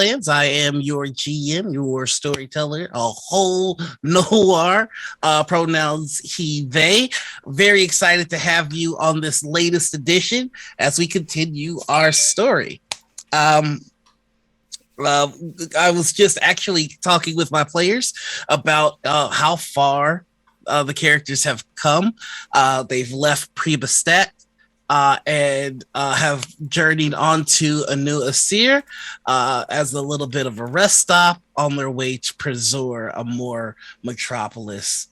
Southlands. I am your GM, your storyteller, a whole noir, pronouns he, they. Very excited to have you on this latest edition as we continue our story. Um, I was just actually talking with my players about how far the characters have come. They've left Prebestat and have journeyed on to a new Asir as a little bit of a rest stop on their way to Prezor, a more metropolis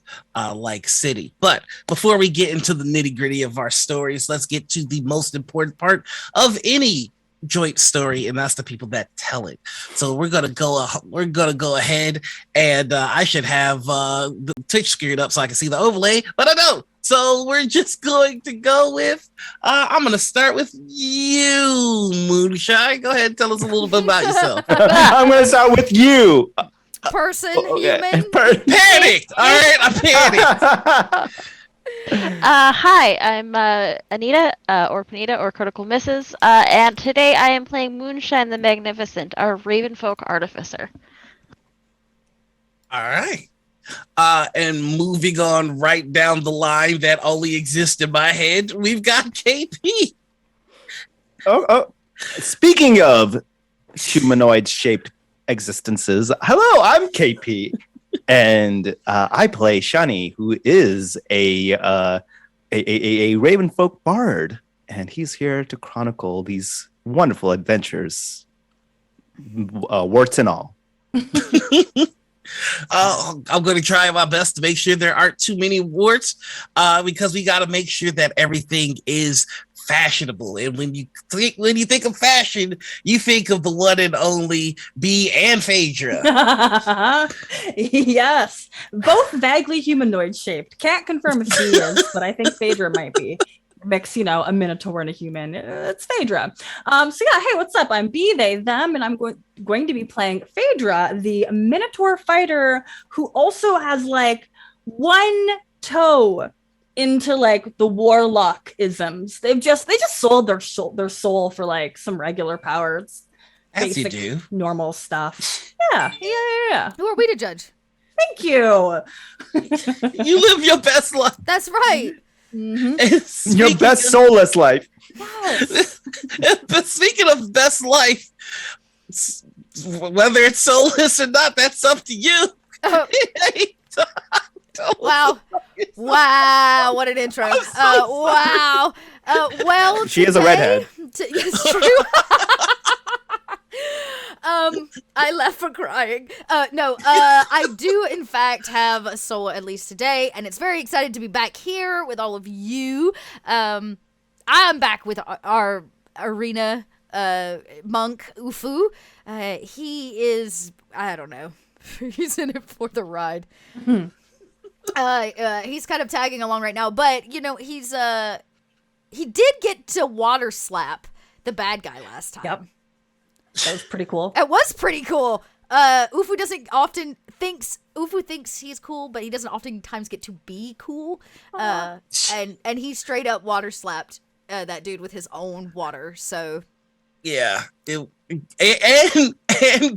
like city. But before we get into the nitty gritty of our stories, let's get to the most important part of any joint story, and that's the people that tell it. So we're gonna go ahead, and I should have the Twitch screwed up so I can see the overlay, but I don't. So we're just going to go with I'm gonna start with you, Moonshine. Go ahead and tell us a little bit about yourself. I'm gonna start with you. Person, Okay. human. Panicked. All right, I panicked. Hi, I'm Anita, or Panita, or Critical Misses, and today I am playing Moonshine the Magnificent, our Ravenfolk Artificer. All right. And moving on right down the line that only exists in my head, we've got KP. Oh. Speaking of humanoid-shaped existences, hello, I'm KP. And I play Shani, who is a Ravenfolk bard, and he's here to chronicle these wonderful adventures, warts and all. I'm going to try my best to make sure there aren't too many warts, because we got to make sure that everything is fashionable. And when you think of fashion, you think of the one and only B and Phaedra. Yes, both vaguely humanoid shaped. Can't confirm if she is, but I think Phaedra might be. Mix, a minotaur and a human. It's Phaedra. So yeah, hey, what's up? I'm B, they, them, and I'm going to be playing Phaedra, the minotaur fighter who also has like one toe into like the warlock isms. They just sold their soul for like some regular powers. As you Basic, do. normal stuff. Yeah. Who are we to judge? Thank you. You live your best life. That's right. Mm-hmm. Your best soulless life. Yes. But speaking of best life, whether it's soulless or not, that's up to you. Wow, what an intro. Wow. Well, She is a redhead. It's true. I left for crying. I do in fact have a soul at least today, and it's very excited to be back here with all of you. I'm back with our arena monk Ufu. He is, I don't know, he's in it for the ride. Mm-hmm. He's kind of tagging along right now, but he did get to water slap the bad guy last time. Yep. That was pretty cool. It was pretty cool. Ufu thinks he's cool, but he doesn't oftentimes get to be cool. And he straight up water slapped that dude with his own water. So Yeah, and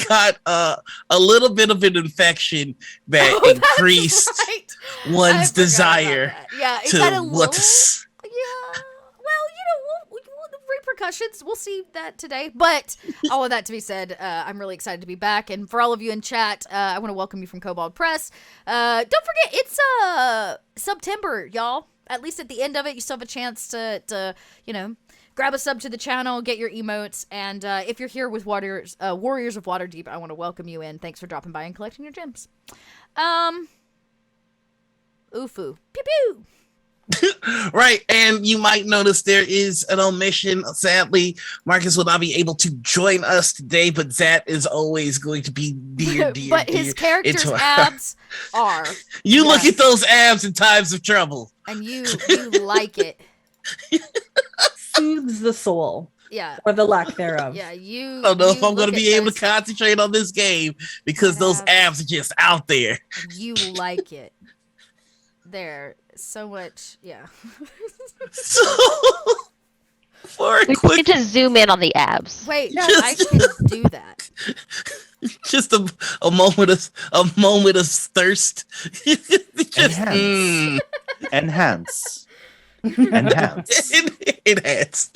got a little bit of an infection that increased one's desire to what. Repercussions. We'll see that today. But all of that to be said, I'm really excited to be back. And for all of you in chat, I want to welcome you from Kobold Press. Don't forget, it's September, y'all. At least at the end of it, you still have a chance to grab a sub to the channel, get your emotes, and if you're here with Warriors of Waterdeep, I want to welcome you in. Thanks for dropping by and collecting your gems. Ufu. Pew pew! Right, and you might notice there is an omission. Sadly, Marcus will not be able to join us today, but Zat is always going to be dear. But his character's abs are. You look at those abs in times of trouble. And you like it. Soothes the soul. Yeah. Or the lack thereof. Yeah, I don't know if I'm going to be able to concentrate on this game because those abs are just out there. You like it. There. So much, yeah. For a We quick, need to zoom in on the abs. Wait, Yeah. I can do that. just a moment of thirst. Just, Enhance. Enhance. Enhance. Enhance.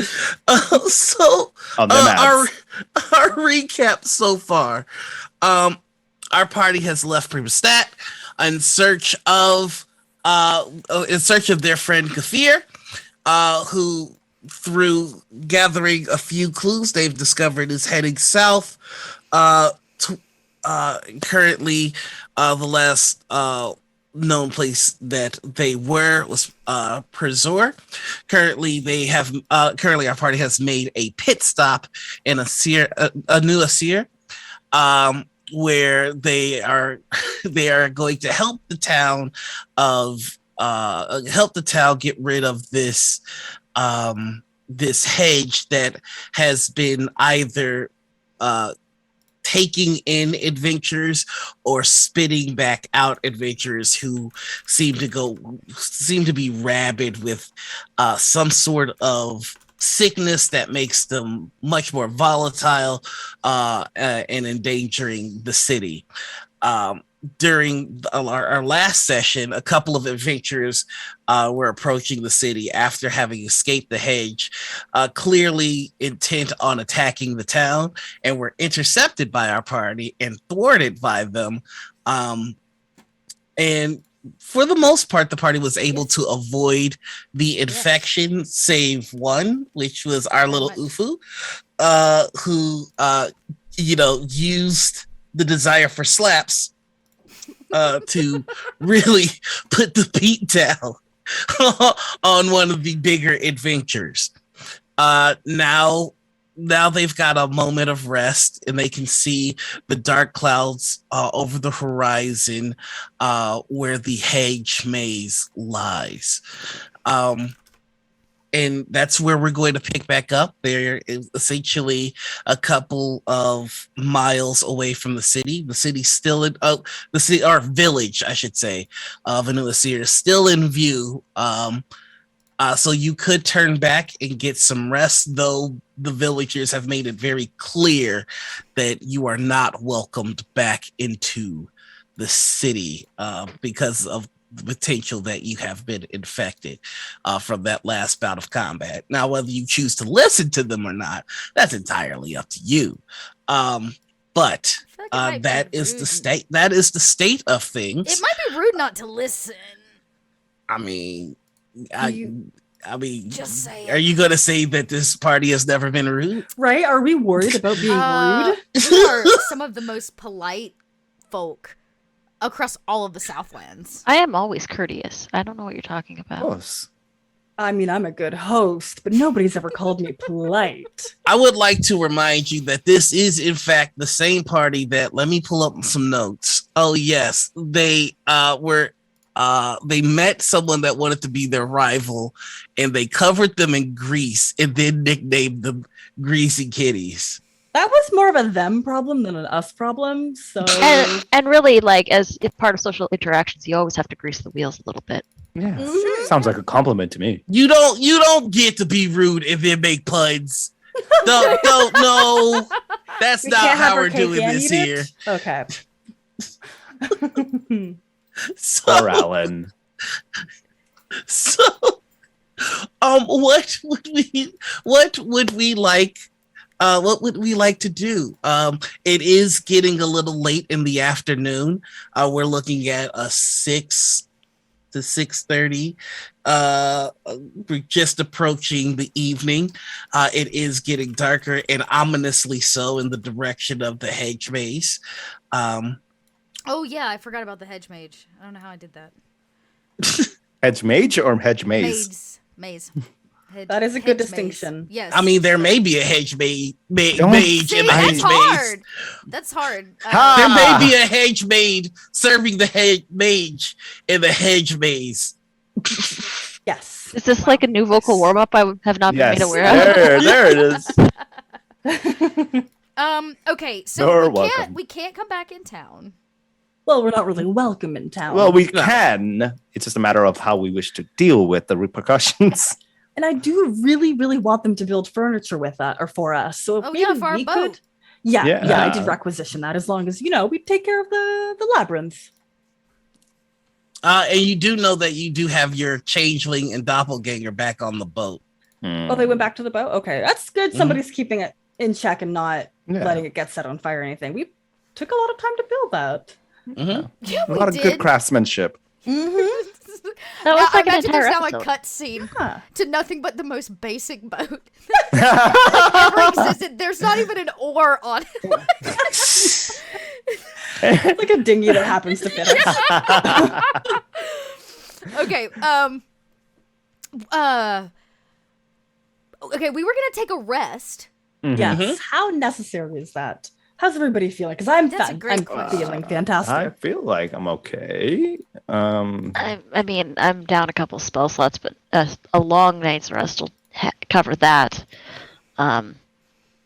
So On them our abs. recap so far. Our party has left Primastat in search of their friend Kafir, who, through gathering a few clues they've discovered, is heading south. Currently, the last known place that they were was Prezor. Currently our party has made a pit stop in a new Asir, where they are going to help the town get rid of this this hedge that has been either taking in adventurers or spitting back out adventurers who seem to be rabid with some sort of sickness that makes them much more volatile and endangering the city. During our last session, a couple of adventurers were approaching the city after having escaped the hedge, clearly intent on attacking the town, and were intercepted by our party and thwarted by them. And for the most part, the party was able to avoid the infection, save one, which was our little Ufu, who used the desire for slaps to really put the beat down on one of the bigger adventures. Now they've got a moment of rest, and they can see the dark clouds over the horizon where the hedge maze lies. And that's where we're going to pick back up. They're essentially a couple of miles away from the city. The city's still in the city, or village, I should say, of Anuasir is still in view. So you could turn back and get some rest, though the villagers have made it very clear that you are not welcomed back into the city because of the potential that you have been infected from that last bout of combat. Now, whether you choose to listen to them or not, that's entirely up to you. But that is the state. That is the state of things. It might be rude not to listen. I mean, Just say are you going to say that this party has never been rude? Right? Are we worried about being rude? We are some of the most polite folk across all of the Southlands. I am always courteous. I don't know what you're talking about. Close. I mean, I'm a good host, but nobody's ever called me polite. I would like to remind you that this is, in fact, the same party that, let me pull up some notes. Oh, yes. They met someone that wanted to be their rival, and they covered them in grease and then nicknamed them Greasy Kitties. That was more of a them problem than an us problem. So And really, like, as if part of social interactions, you always have to grease the wheels a little bit. Yeah. Sounds like a compliment to me. You don't get to be rude and then make puns. Don't no. That's we not can't have how our we're cake doing and this eat here. it? Okay. So, Poor Alan. so what would we like to do? It is getting a little late in the afternoon. We're looking at a 6 to 6:30. We're just approaching the evening. It is getting darker, and ominously so, in the direction of the hedge maze. Oh yeah, I forgot about the hedge mage. I don't know how I did that. Hedge mage or hedge maze? Maze. That is a good hedge distinction. maze. Yes. I mean, there may be a hedge mage Don't- mage See, in the that's hedge maze. hard. That's hard. There may be a hedge maid serving the hedge mage in the hedge maze. Yes. Is this like a new vocal warm up I have not been Yes. made aware of? There it is. Okay, so You're we welcome. can't come back in town. Well, we're not really welcome in town. Well, we can. It's just a matter of how we wish to deal with the repercussions. And I do really, really want them to build furniture with that or for us. So if Oh, maybe yeah, for our we boat. could. Yeah, I Yeah. did requisition that as long as, we take care of the labyrinth. And you do know that you do have your changeling and doppelganger back on the boat. Oh, they went back to the boat? Okay, that's good. Somebody's keeping it in check and not letting it get set on fire or anything. We took a lot of time to build that. Mhm. Yeah, A lot of good craftsmanship. Mm-hmm. That was I like an imagine entire there's now a episode. cut scene Yeah. to nothing but the most basic boat that ever existed. There's not even an oar on it. Like a dinghy that happens to fit us. Okay, okay, we were gonna take a rest. Yes. How necessary is that? How's everybody feeling? Because I'm That's a great question. feeling fantastic. I feel like I'm okay. I mean, I'm down a couple spell slots, but a long night's rest will cover that. I'm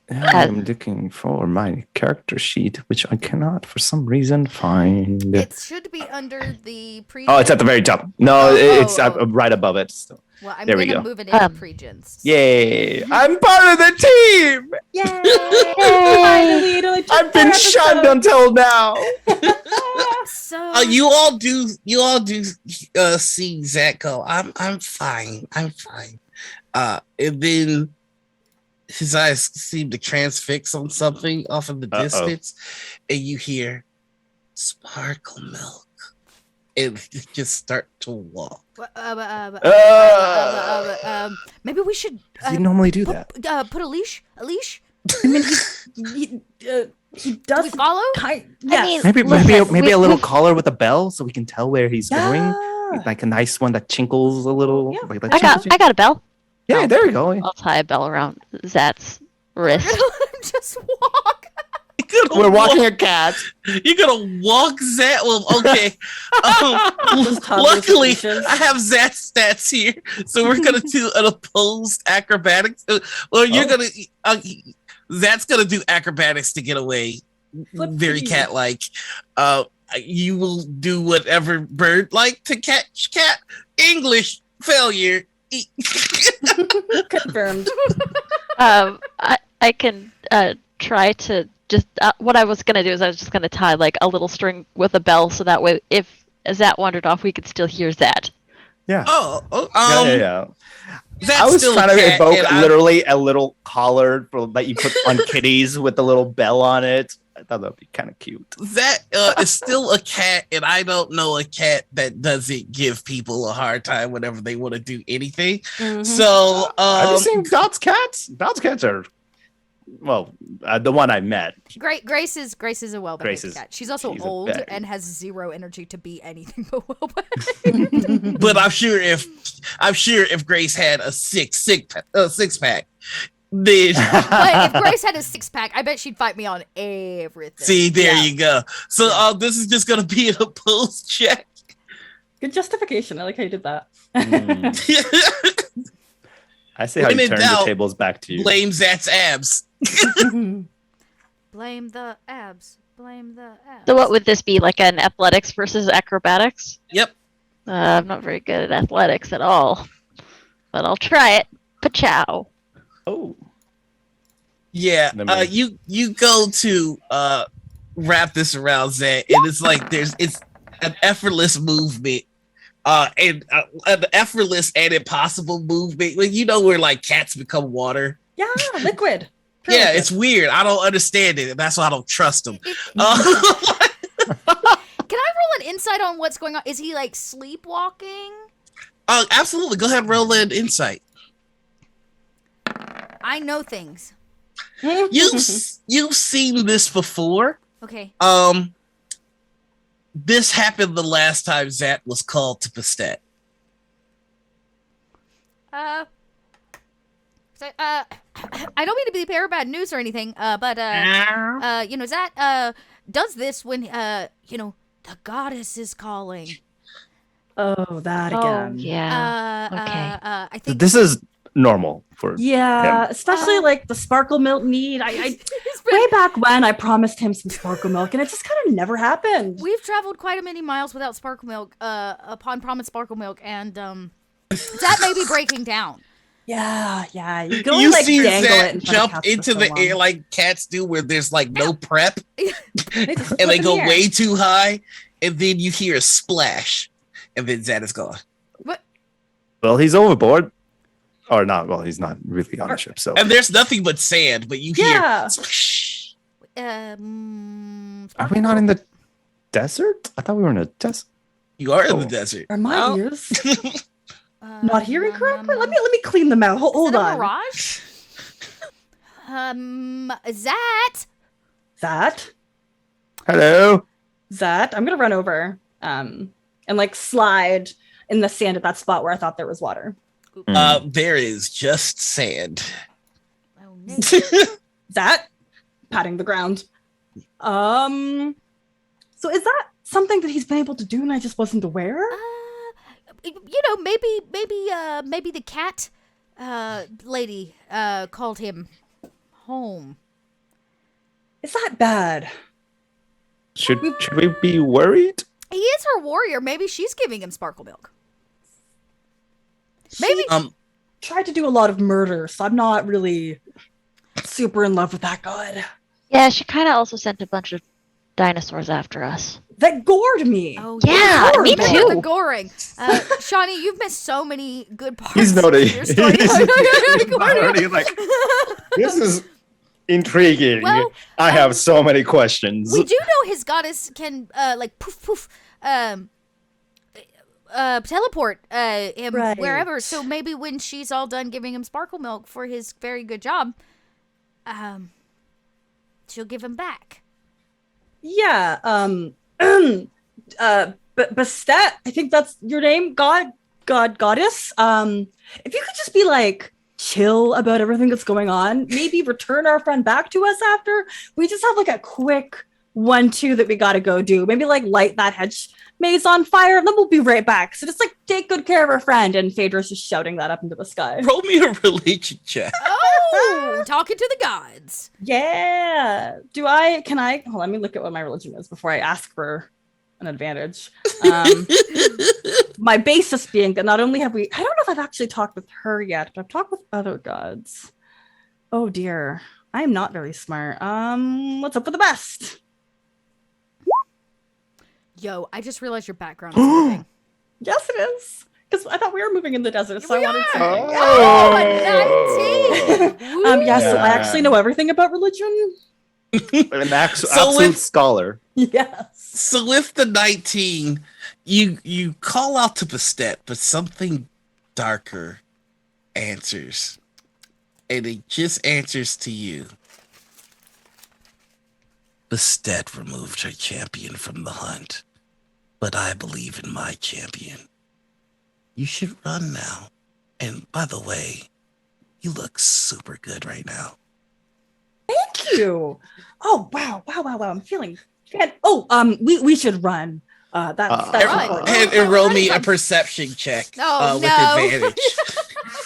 looking for my character sheet, which I cannot for some reason find. It should be under the pre. Oh, it's at the very top. No, it's right above it. So. Well, I'm There we gonna go. move it in pre-gens. Yay! I'm part of the team. Yay! Finally, it only took I've been 4 shunned episodes. until now. So You all do see Zach go, I'm fine. And then his eyes seem to transfix on something off in the distance, and you hear sparkle milk. And just start to walk. maybe we should You normally do that. put a leash. A leash. I mean, he Do does we follow? Yes. mean, Maybe listen, a we- little we- collar with a bell so we can tell where he's going. Yeah. Like a nice one that chinkles a little. Yeah. Like I got a bell. Yeah, there we go. I'll tie a bell around Zat's wrist. Just walk. We're walking a cat. You're gonna walk Zach. Well, okay. Those toddler Luckily, speeches. I have Zach's stats here, so we're gonna do an opposed acrobatics. Well, you're gonna Zach's gonna do acrobatics to get away. Very Flip-y. cat-like. You will do whatever bird like to catch cat. English failure. Confirmed. I can try to just what I was gonna do is I was just gonna tie like a little string with a bell so that way if Zat wandered off we could still hear Zat. Yeah. Yeah. That's I was still trying a to cat, evoke and I- literally a little collar that you put on kitties with a little bell on it. I thought that'd be kind of cute. That is still a cat, and I don't know a cat that doesn't give people a hard time whenever they want to do anything. Mhm. So, Have you seen Dot's cats? Dot's cats are, well, the one I met. Grace is a well-behaved Grace cat. She's also she's a old bag. and has zero energy to be anything but well-behaved. but I'm sure if Grace had a six pack, then But if Grace had a six-pack, I bet she'd fight me on everything. see, there Yeah. you go. So, this is just gonna be an opposed check. Good justification. I like how you did that. I see how When you in turn doubt, the tables back to you. Blame Zat's abs. Blame the abs. Blame the abs. So what would this be like an athletics versus acrobatics? Yep. I'm not very good at athletics at all, but I'll try it. Pachow. Oh. Yeah, Let me- you go to wrap this around Zach, and it's like it's an effortless movement, and an effortless and impossible movement. Like, you know where like cats become water. Yeah, liquid. Pure Yeah, liquid. it's weird. I don't understand it, and that's why I don't trust them. Can I roll an insight on what's going on? Is he like sleepwalking? Absolutely. Go ahead and roll in insight. I know things. You've seen this before. Okay. This happened the last time Zach was called to Bastet. I don't mean to be the bearer of bad news or anything, but Zat does this when the goddess is calling. Oh, that Oh again. yeah. Okay. I think This is normal for. Yeah, especially like the sparkle milk need. I way back when I promised him some sparkle milk, and it just kind of never happened. we've traveled quite a many miles without sparkle milk. Upon promised sparkle milk, and Zat may be breaking down. Yeah. You can only You like see dangle it Zach in front of jump cats for into so the long. air like cats do, where there's like no prep, They just and flip they in go the air. way too high, and then you hear a splash, and then Zach is gone. Well, he's overboard. Or not. Well, he's not really on the ship. So And there's nothing but sand, but you Yeah. hear splash. are we not in the desert? I thought we were in a desert. You are in the Oh. desert. Are my Oh. ears not hearing correctly? Let me clean them out. Hold Is that a on. mirage? Zat. Hello. Zat, I'm gonna run over and like slide in the sand at that spot where I thought there was water. There is just sand. Oh, no. Zat, patting the ground. So is that something that he's been able to do and I just wasn't aware? Maybe the cat lady called him home. Is that bad? Should we be worried? He is her warrior. Maybe she's giving him sparkle milk. Maybe. Tried to do a lot of murder, so I'm not really super in love with that god. Yeah, she kind of also sent a bunch of dinosaurs after us. That gored me. Oh Yeah, me The too. goring. Shawnee, you've missed so many good parts. He's of noting. your story. Already like, this is intriguing. Well, I have so many questions. We do know his goddess can like poof teleport him Right. wherever. So maybe when she's all done giving him sparkle milk for his very good job, she'll give him back. Yeah. Bastet, I think that's your name. Goddess. If you could just be like chill about everything that's going on, maybe return our friend back to us after. We just have like a quick 1-2 that we gotta go do. Maybe like light that hedge maze on fire, and then we'll be right back. So just like take good care of our friend. And Phaedra's just shouting that up into the sky. Roll me a religion check. Oh, talking to the gods. Yeah. Hold on, let me look at what my religion is before I ask for an advantage. My basis being that not only have we, I don't know if I've actually talked with her yet, but I've talked with other gods. Oh dear. I am not very smart. Let's hope for the best. Yo, I just realized your background is moving. Yes, it is. Because I thought we were moving in the desert, so We I wanted are. something. Oh, a 19. Yes, so I Yeah. actually know everything about religion. An So absolute with- scholar. Yes. So with the 19, you call out to Bastet, but something darker answers. And it just answers to you. Bastet removed her champion from the hunt, but I believe in my champion. You should run now. And by the way, you look super good right now. Thank you. Oh wow. I'm feeling we should run. That's Right. important. And roll me a perception check Oh, with no. advantage.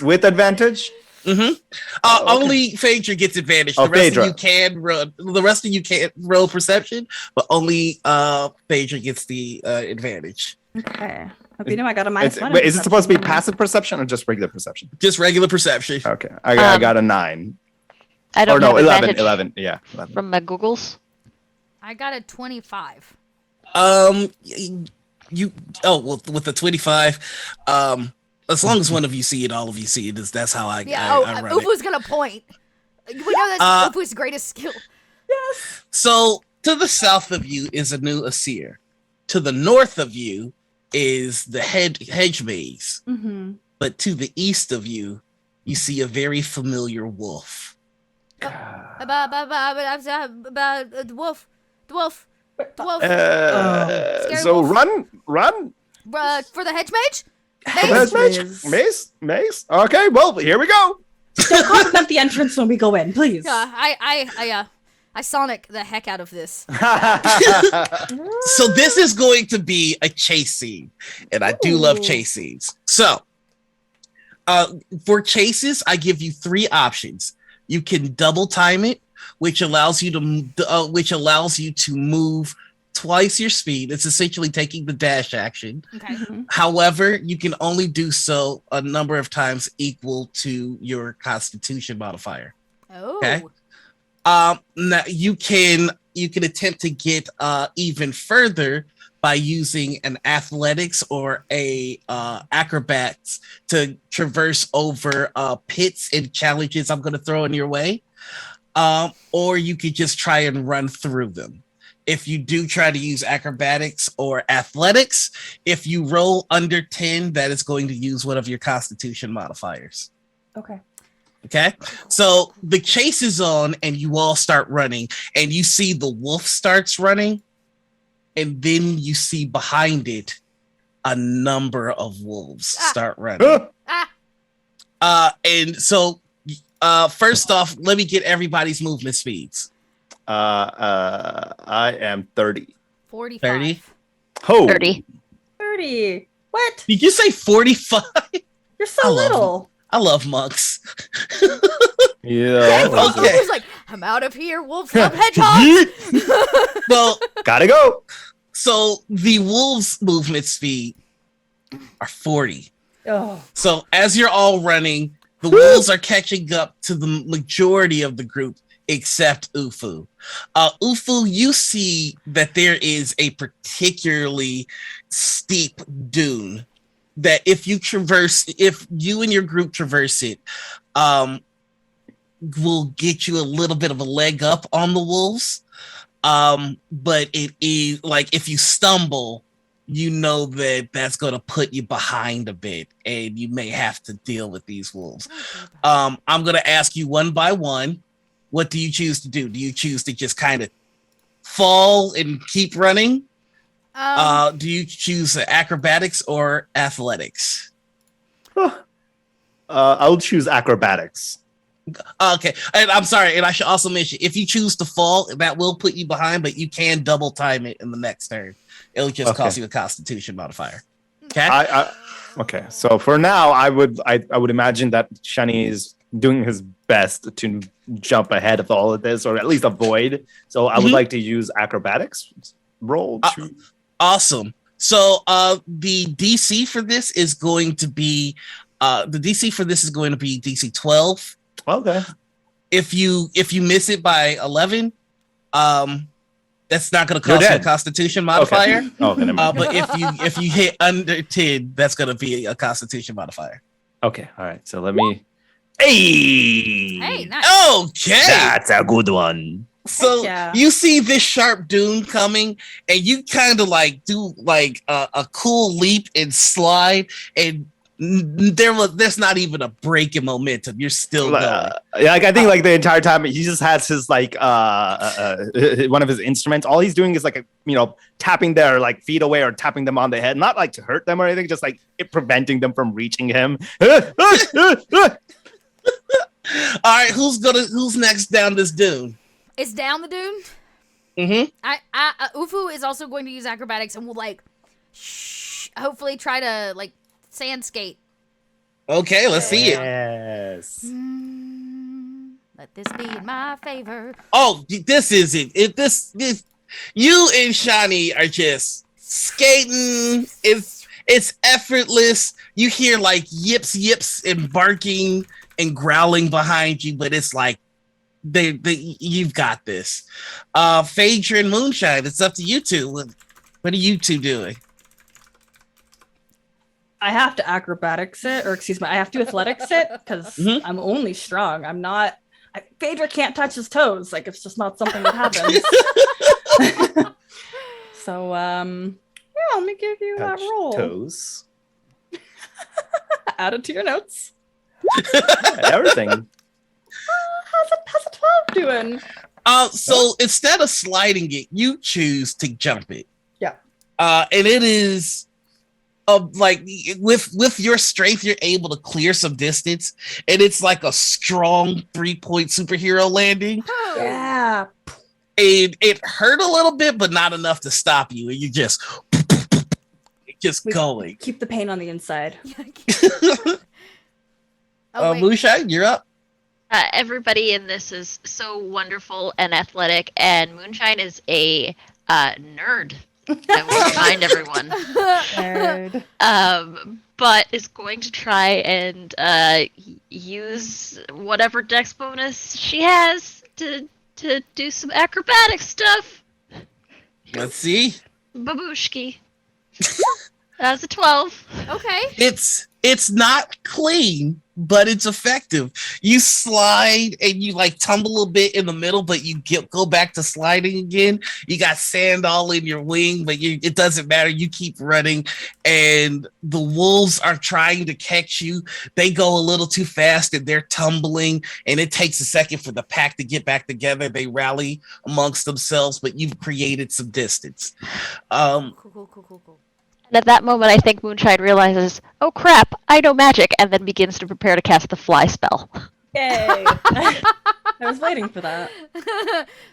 With advantage? Mm-hmm. Oh, okay. Only Phaedra gets advantage. Oh, The rest Phaedra. of you can roll. The rest of you can't roll perception, but only Phaedra gets the advantage. Okay. Hope you know I got a minus one. Wait, is it supposed to be passive perception or just regular perception? Just regular perception. Okay. I got a 9. I Or don't no, have 11. advantage 11. Yeah. 11. from my Googles. I got a 25. You well with the 25, as long as one of you see it, all of you see it. That's how I I run it. Ufu's gonna point. We know that's Ufu's greatest skill. So to the south of you is a new Asir. To the north of you is the hedge maze. Mm-hmm. But to the east of you, you see a very familiar wolf. About dwarf. Scary So wolf. run. For the hedge mage. Mace. Okay, well, here we go. Don't compliment the entrance when we go in, please. I Sonic the heck out of this. So this is going to be a chase scene, and I do love chase scenes. So, for chases, I give you 3 options. You can double time it, which allows you to move twice your speed. It's essentially taking the dash action. Okay. However, you can only do so a number of times equal to your Constitution modifier. Oh. Okay. Now you can attempt to get even further by using an athletics or a acrobats to traverse over pits and challenges I'm going to throw in your way. Or you could just try and run through them. If you do try to use acrobatics or athletics, if you roll under 10, that is going to use one of your Constitution modifiers. Okay. Okay, so the chase is on and you all start running and you see the wolf starts running and then you see behind it a number of wolves start running. And so first off, let me get everybody's movement speeds. I am 30. 45. 30? Oh, 30. 30. What? Did you say 45? You're so little. I love monks. Yeah. Okay. Who's like, I'm out of here. Wolves love hedgehogs. Well, Gotta go. so the wolves' movement speed are 40. Oh. So as you're all running, the wolves are catching up to the majority of the group except Ufu. Ufu, you see that there is a particularly steep dune that if you and your group traverse it, will get you a little bit of a leg up on the wolves. But it is like if you stumble, you know that that's going to put you behind a bit and you may have to deal with these wolves. I'm going to ask you one by one. What do you choose to do? Do you choose to just kind of fall and keep running? Do you choose acrobatics or athletics? I'll choose acrobatics. Okay, and I'm sorry, and I should also mention if you choose to fall, that will put you behind, but you can double time it in the next turn. It'll just cost you a Constitution modifier. Okay. Okay. So for now, I would imagine that Shani is doing his best to jump ahead of all of this, or at least avoid. So I would like to use acrobatics. Roll. Awesome. So the DC for this is going to be DC 12. Okay. If you miss it by 11, that's not going to cost you a Constitution modifier. Okay. Oh, never mind. But if you hit under 10, that's going to be a Constitution modifier. Okay. All right. So let me. Hey. Hey, nice. Okay. That's a good one. So Yeah. you see this sharp dune coming, and you kind of like do like a cool leap and slide, and there's not even a break in momentum. You're still going. Yeah, like I think like the entire time he just has his like one of his instruments. All he's doing is like tapping their like feet away or tapping them on the head, not like to hurt them or anything, just like preventing them from reaching him. All right, who's next down this dune? It's down the dune. Mm-hmm. Ufu is also going to use acrobatics and will hopefully try to like sand skate. Okay, let's see it. Yes. Let this be in my favor. Oh, this is it. This you and Shani are just skating. It's effortless. You hear like yips and barking and growling behind you, but it's like you've got this. Phaedra and Moonshine, it's up to you two. What are you two doing? I have to acrobatics it, or excuse me, I have to athletics it because I'm only strong. I'm not. Phaedra can't touch his toes. Like it's just not something that happens. So yeah, let me give you that roll. Toes. Add it to your notes. Everything. How's a 12 doing? So instead of sliding it, you choose to jump it. Yeah. And it is like with your strength, you're able to clear some distance, and it's like a strong 3-point superhero landing. Yeah. It hurt a little bit, but not enough to stop you, and you just going. Keep the pain on the inside. Moonshine, you're up. Everybody in this is so wonderful and athletic, and Moonshine is a Nerd. I will remind everyone. Nerd. But is going to try and use whatever dex bonus she has to do some acrobatic stuff. Let's see. Babushki. That's a 12. Okay. It's not clean, but it's effective. You slide and you like tumble a bit in the middle, but you go back to sliding again. You got sand all in your wing, but it doesn't matter. You keep running, and the wolves are trying to catch you. They go a little too fast and they're tumbling, and it takes a second for the pack to get back together. They rally amongst themselves, but you've created some distance. Cool. And at that moment, I think Moonshine realizes, oh crap, I know magic, and then begins to prepare to cast the fly spell. Yay! I was waiting for that.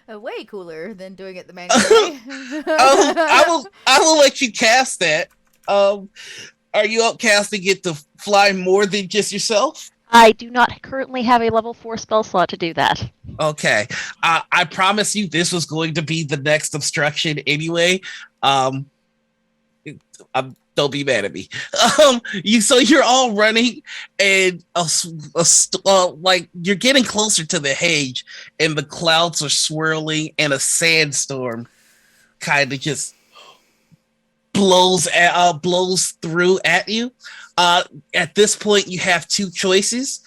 Way cooler than doing it the manual way. I will let you cast that. Are you upcasting it to fly more than just yourself? I do not currently have a level 4 spell slot to do that. Okay. I promise you this was going to be the next obstruction anyway. Don't be mad at me. So you're all running, and like you're getting closer to the hedge, and the clouds are swirling, and a sandstorm kind of just blows through at you. At this point, you have two choices.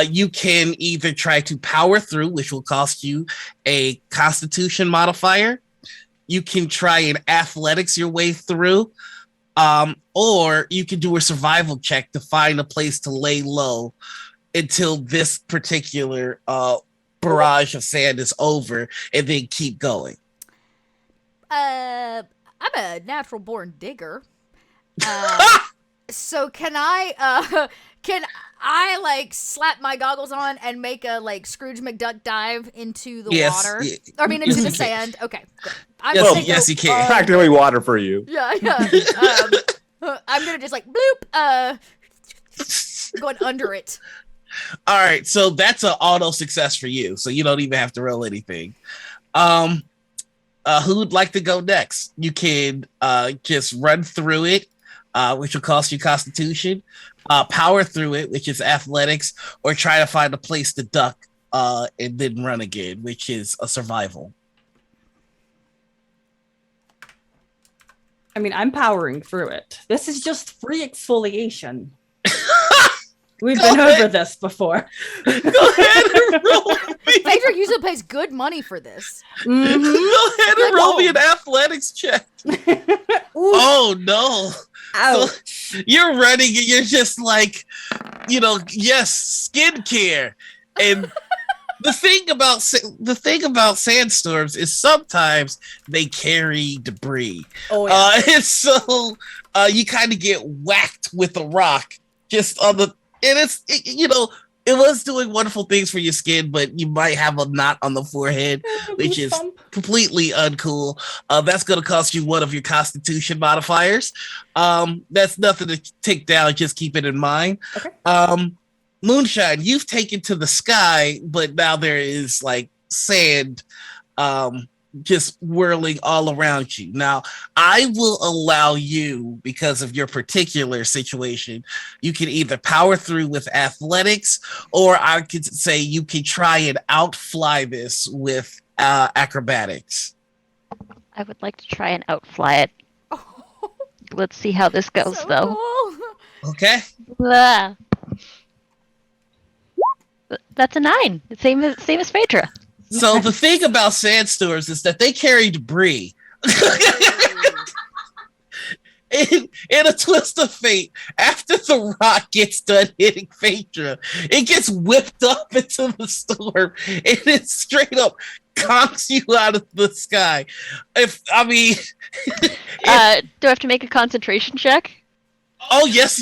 You can either try to power through, which will cost you a Constitution modifier. You can try and athletics your way through. Or you can do a survival check to find a place to lay low until this particular barrage of sand is over, and then keep going. I'm a natural born digger. So can I like slap my goggles on and make a like Scrooge McDuck dive into the water? I mean into the sand. Okay. Yes, you can. Practically water for you. Yeah. I'm gonna just like bloop, going under it. All right, so that's an auto success for you, so you don't even have to roll anything. Who would like to go next? You can just run through it, which will cost you Constitution, power through it, which is athletics, or try to find a place to duck and then run again, which is a survival. I mean, I'm powering through it. This is just free exfoliation. We've been over this before. Go ahead and roll me. Phaedra usually pays good money for this. Mm-hmm. Go ahead and roll me an athletics check. Oh no. Ouch. So you're running and you're just like, yes, skincare. And the thing about sandstorms is sometimes they carry debris. Oh yeah. And so you kind of get whacked with a rock just on the, and it was doing wonderful things for your skin, but you might have a knot on the forehead, which is completely uncool. That's going to cost you one of your Constitution modifiers. That's nothing to take down. Just keep it in mind. Okay. Moonshine, you've taken to the sky, but now there is like sand just whirling all around you. Now, I will allow you, because of your particular situation, you can either power through with athletics, or I could say you can try and outfly this with acrobatics. I would like to try and outfly it. Let's see how this goes, So though. cool. Okay. Blah. That's a 9. The same as Phaedra. So the thing about sandstorms is that they carry debris. In a twist of fate, after the rock gets done hitting Phaedra, it gets whipped up into the storm, and it straight up conks you out of the sky. Do I have to make a concentration check? Oh yes,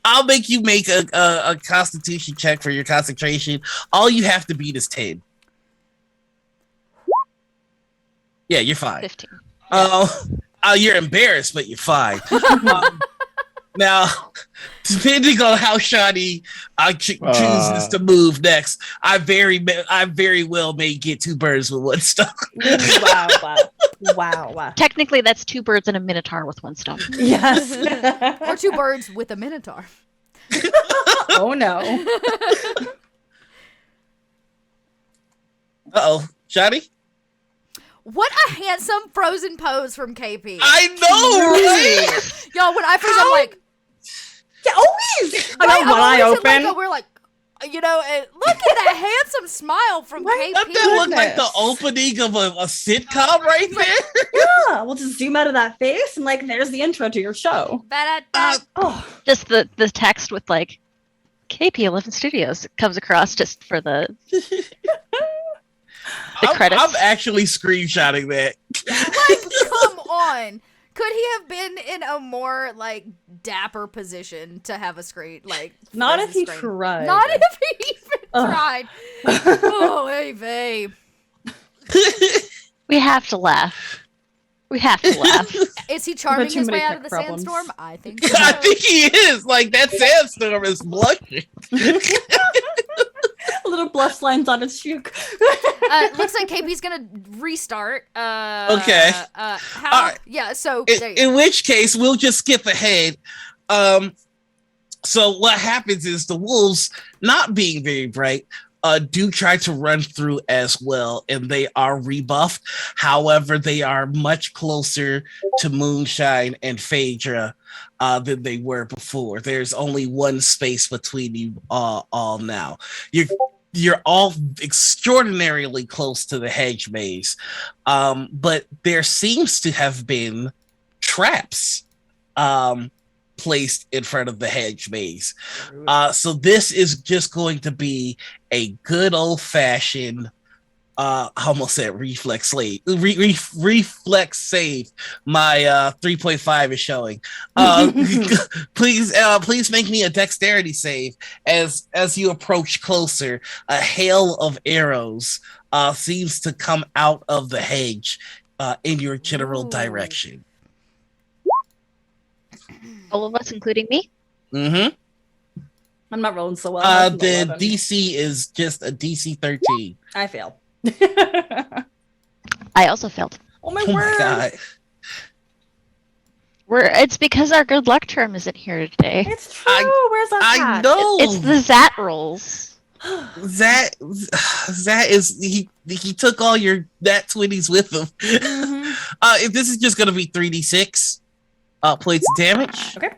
I'll make you make a Constitution check for your concentration. All you have to beat is 10. Yeah, you're fine. 15. You're embarrassed, but you're fine. Now, depending on how Shani chooses to move next, I very well may get 2 birds with 1 stone. Wow. Technically, that's 2 birds and a minotaur with 1 stone. Yes. Or 2 birds with a minotaur. Oh no. Uh-oh. Shani? What a handsome frozen pose from KP. I know, right? Y'all, when I first, I'm like, Yeah, always. I right, got one eye always open. We're like, and look at that handsome smile from KP. Doesn't that look like the opening of a sitcom right there? Yeah, we'll just zoom out of that face and there's the intro to your show. Ba-da-da. Just the text with like KP11 Studios comes across just for the credits. I'm actually screenshotting that. Come on. Could he have been in a more dapper position to have a screen Not frozen if he screen? tried. Not if he even tried. Oh, hey, babe. We have to laugh. Is he charming too his way many out of tech the problems. sandstorm? I think so. I think he is. That sandstorm is blushing. A little blush lines on his cheek. Looks like KP's gonna restart. Okay. How? Alright. Yeah. So there you go. In which case, we'll just skip ahead. So what happens is the wolves, not being very bright, do try to run through as well, and they are rebuffed. However, they are much closer to Moonshine and Phaedra than they were before. There's only 1 space between you all now. You're all extraordinarily close to the hedge maze, but there seems to have been traps placed in front of the hedge maze. So this is just going to be a good old-fashioned I almost said reflex save. Reflex save. My 3.5 is showing. Please make me a dexterity save. As you approach closer, a hail of arrows seems to come out of the hedge in your general direction. All of us, including me. Mm-hmm. I'm not rolling so well. The DC is just a DC 13. I fail. I also failed. Oh my Oh word! my god. It's because our good luck term isn't here today. It's true. Where's that I hat? know. It's the Zat rolls. Zat is he took all your nat 20s with him. Mhm. If this is just gonna be 3d6 points of damage. Okay.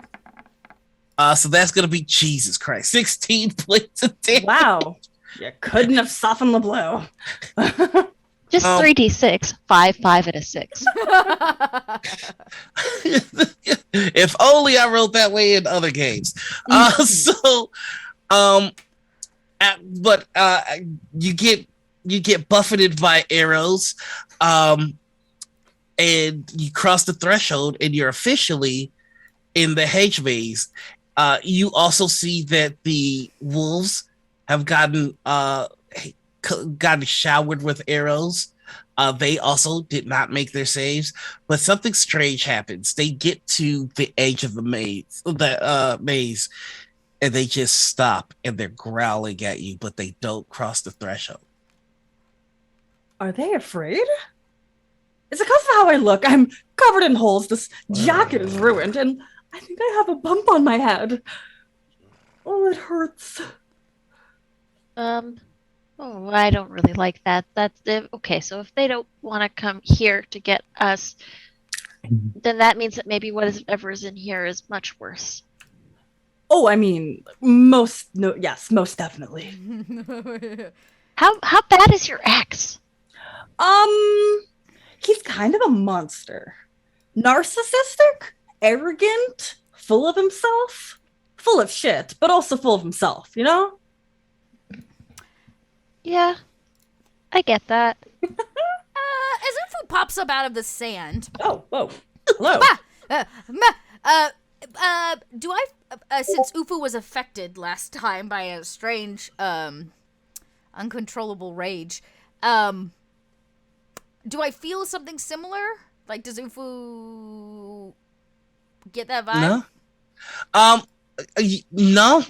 So that's gonna be Jesus Christ, 16 points of damage. Wow. You couldn't have softened the blow. Just 3d6, 5, 5, and a 6. If only I wrote that way in other games. You get buffeted by arrows, and you cross the threshold, and you're officially in the hedge maze. You also see that the wolves have gotten showered with arrows. They also did not make their saves, but something strange happens. They get to the edge of the maze, and they just stop, and they're growling at you, but they don't cross the threshold. Are they afraid? Is it because of how I look? I'm covered in holes. This jacket is ruined, and I think I have a bump on my head. Oh, it hurts. Oh, I don't really like that. That's okay. So if they don't want to come here to get us, then that means that maybe whatever's in here is much worse. Oh, I mean, most definitely. How bad is your ex? He's kind of a monster. Narcissistic, arrogant, full of himself, full of shit, but also full of himself, you know? Yeah, I get that. As Ufu pops up out of the sand. Oh, whoa. Hello. Do I, since Ufu was affected last time by a strange, uncontrollable rage, do I feel something similar? Like, does Ufu get that vibe? No,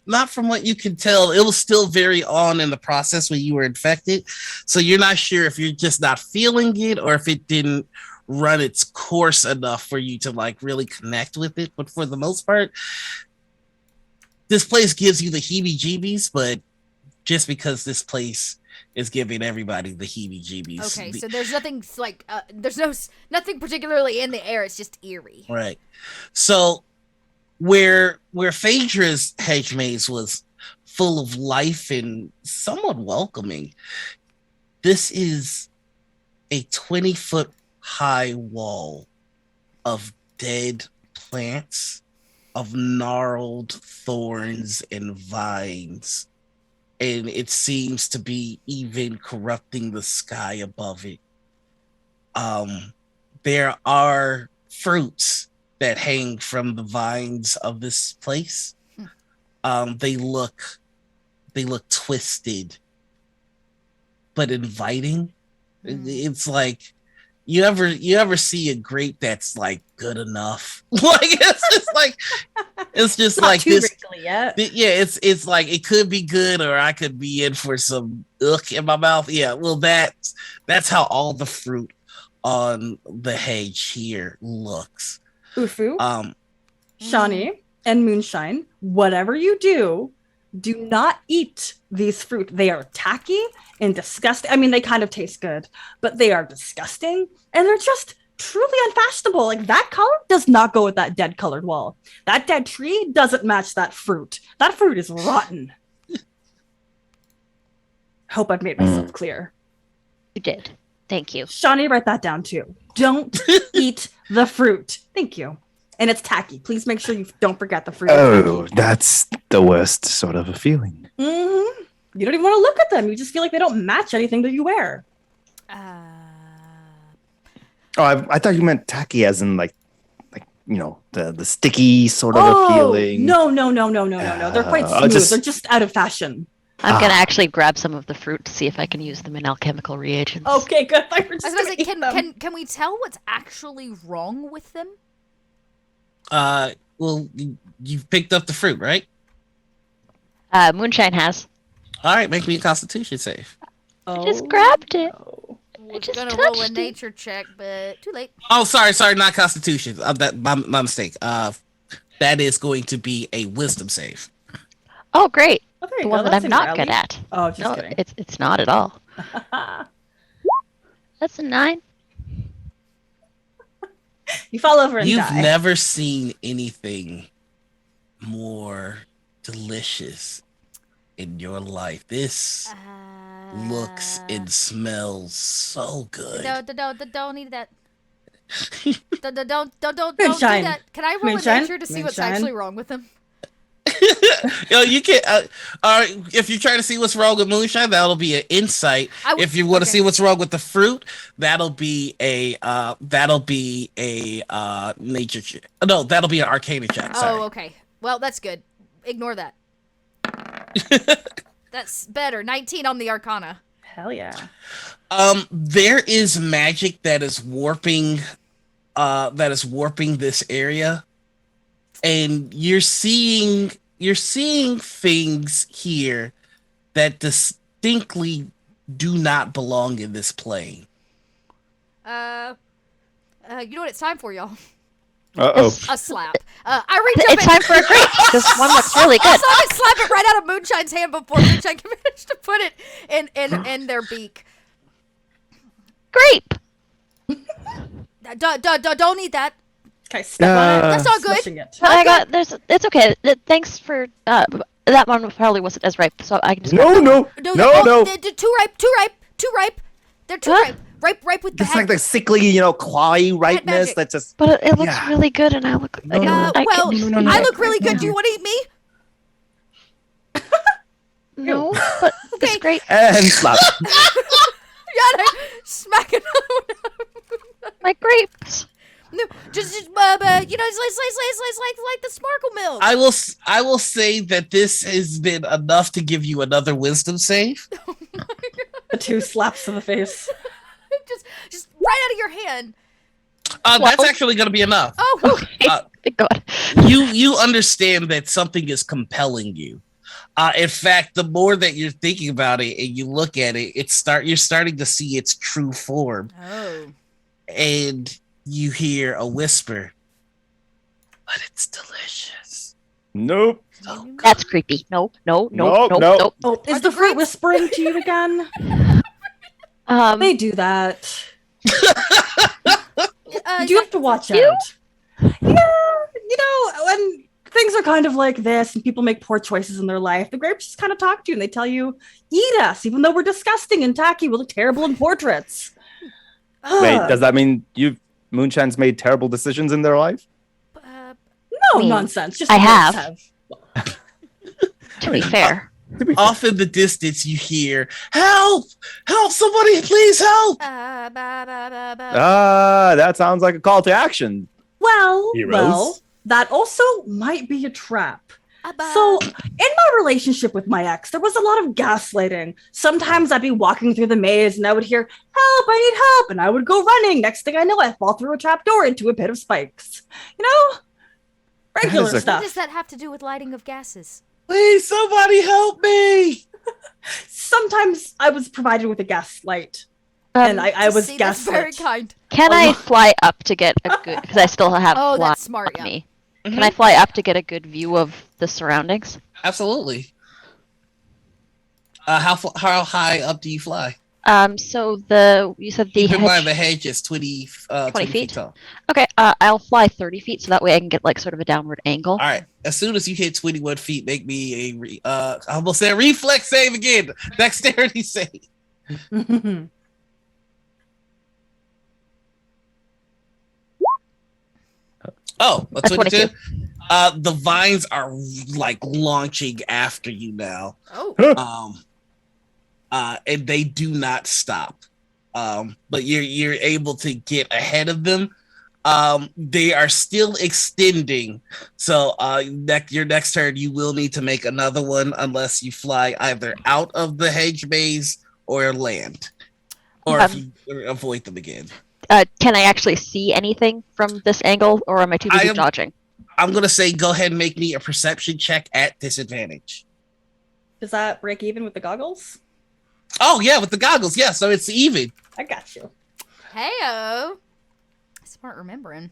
not from what you can tell. It was still very on in the process when you were infected, so you're not sure if you're just not feeling it or if it didn't run its course enough for you to like really connect with it. But for the most part, this place gives you the heebie-jeebies, but just because this place is giving everybody the heebie-jeebies. Okay, so there's nothing like nothing particularly in the air. It's just eerie. Right. So where Phaedra's hedge maze was full of life and somewhat welcoming, this is a 20-foot high wall of dead plants, of gnarled thorns and vines, and it seems to be even corrupting the sky above it. There are fruits that hang from the vines of this place. They look twisted but inviting. It's like you ever see a grape that's like good enough? Like it's just Not like too this. wrinkly yet. Yeah, it's like it could be good, or I could be in for some ick in my mouth. Yeah, well, that's how all the fruit on the hedge here looks. Ufu, Shawnee, and Moonshine, whatever you do not eat these fruit. They are tacky and disgusting. I mean, they kind of taste good, but they are disgusting, and they're just truly unfashionable. Like, that color does not go with that dead colored wall. That dead tree doesn't match that fruit. That fruit is rotten. Hope I've made myself clear. You did. Thank you. Shawnee, write that down too. Don't eat the fruit. Thank you. And it's tacky. Please make sure you don't forget the fruit. Oh, that's the worst sort of a feeling. Mm-hmm. You don't even want to look at them. You just feel like they don't match anything that you wear. Oh, I thought you meant tacky as in like you know, the sticky sort of a feeling. No. They're quite smooth. just- They're just out of fashion. I'm gonna actually grab some of the fruit to see if I can use them in alchemical reagents. Okay, good. I I was gonna say, can we tell what's actually wrong with them? Well, you've picked up the fruit, right? Moonshine has. All right, make me a Constitution save. I just grabbed it. I was just gonna roll a touched it. nature check, but too late. Oh, sorry, not Constitution. That my mistake. That is going to be a Wisdom save. Oh, great. Oh, there you The go. one that That's I'm not rally. good at. Oh, just No, kidding. it's not at all. That's a 9. You fall over and You've die. never seen anything more delicious in your life. This looks and smells so good. Don't eat that. Don't do Moonshine. that. Can I roll a Moonshine. nature to see what's Moonshine. actually wrong with them? You can't. If you're trying to see what's wrong with Moonshine, that'll be an insight. If you want to see what's wrong with the fruit, that'll be a nature check. No, that'll be an Arcana check. Sorry. Oh, okay. Well, that's good. Ignore that. That's better. 19 on the Arcana. Hell yeah. There is magic that is warping this area, and you're seeing things here that distinctly do not belong in this plane. You know what it's time for, y'all? Uh-oh. A slap. I reach up It's time for a grape because one looks really good. So I slap it right out of Moonshine's hand before Moonshine can manage to put it in their beak. Grape. Don't eat that. Okay, step on it. That's not good. Smushing it. But I got it's okay. Thanks for that one probably wasn't as ripe, so I can just No. They're too ripe. They're too ripe. Ripe with the It's head. like the sickly, clawy ripeness magic. that just. But it looks Yeah. really good, and I look. No, no, I no. Well, can- I look really good. Do you want to eat me? No, but Okay. it's great. And slap. Yeah, I smack it. My grapes. No, just it's like the sparkle milk. I will say that this has been enough to give you another wisdom save. The 2 slaps to the face. just right out of your hand. That's actually going to be enough. Oh, Thank God. You understand that something is compelling you. In fact, the more that you're thinking about it and you look at it, you're starting to see its true form, Oh. and you hear a whisper, but it's delicious. Nope. So That's creepy. No. Nope, Nope. nope. Oh, is the fruit whispering to you again? They do that. You have to watch out. Yeah, when things are kind of like this and people make poor choices in their life, the grapes just kind of talk to you and they tell you, eat us, even though we're disgusting and tacky, we look terrible in portraits. Wait, does that mean Moonshine's made terrible decisions in their life? No, mean, nonsense. Just I the grapes have. To be fair. off in the distance, you hear, "Help! Help! Somebody, please help!" That sounds like a call to action. Well, that also might be a trap. So, in my relationship with my ex, there was a lot of gaslighting. Sometimes I'd be walking through the maze and I would hear, "Help, I need help," and I would go running. Next thing I know, I fall through a trapdoor into a pit of spikes. Regular stuff. What does that have to do with lighting of gases? Please, somebody help me! Sometimes I was provided with a gaslight, and I was See, that's very gaslit. kind. Can I fly up to get a good? Because I still have Oh, fly that's smart, on yeah. me. Can I fly up to get a good view of the surroundings? Absolutely. How high up do you fly? So you said the Keep in mind hedge. the hedge is 20 feet? tall. Okay, I'll fly 30 feet, so that way I can get like sort of a downward angle. All right. As soon as you hit 21 feet, make me I almost said reflex save again. Dexterity save. Oh, a 22. The vines are like launching after you now. Oh. And they do not stop. But you're able to get ahead of them. They are still extending. So your next turn, you will need to make another one unless you fly either out of the hedge maze or land, or if you avoid them again. Can I actually see anything from this angle, or am I too busy dodging? I'm gonna say go ahead and make me a perception check at disadvantage. Does that break even with the goggles? Oh yeah, with the goggles, yeah. So it's even. I got you. Heyo. Smart remembering.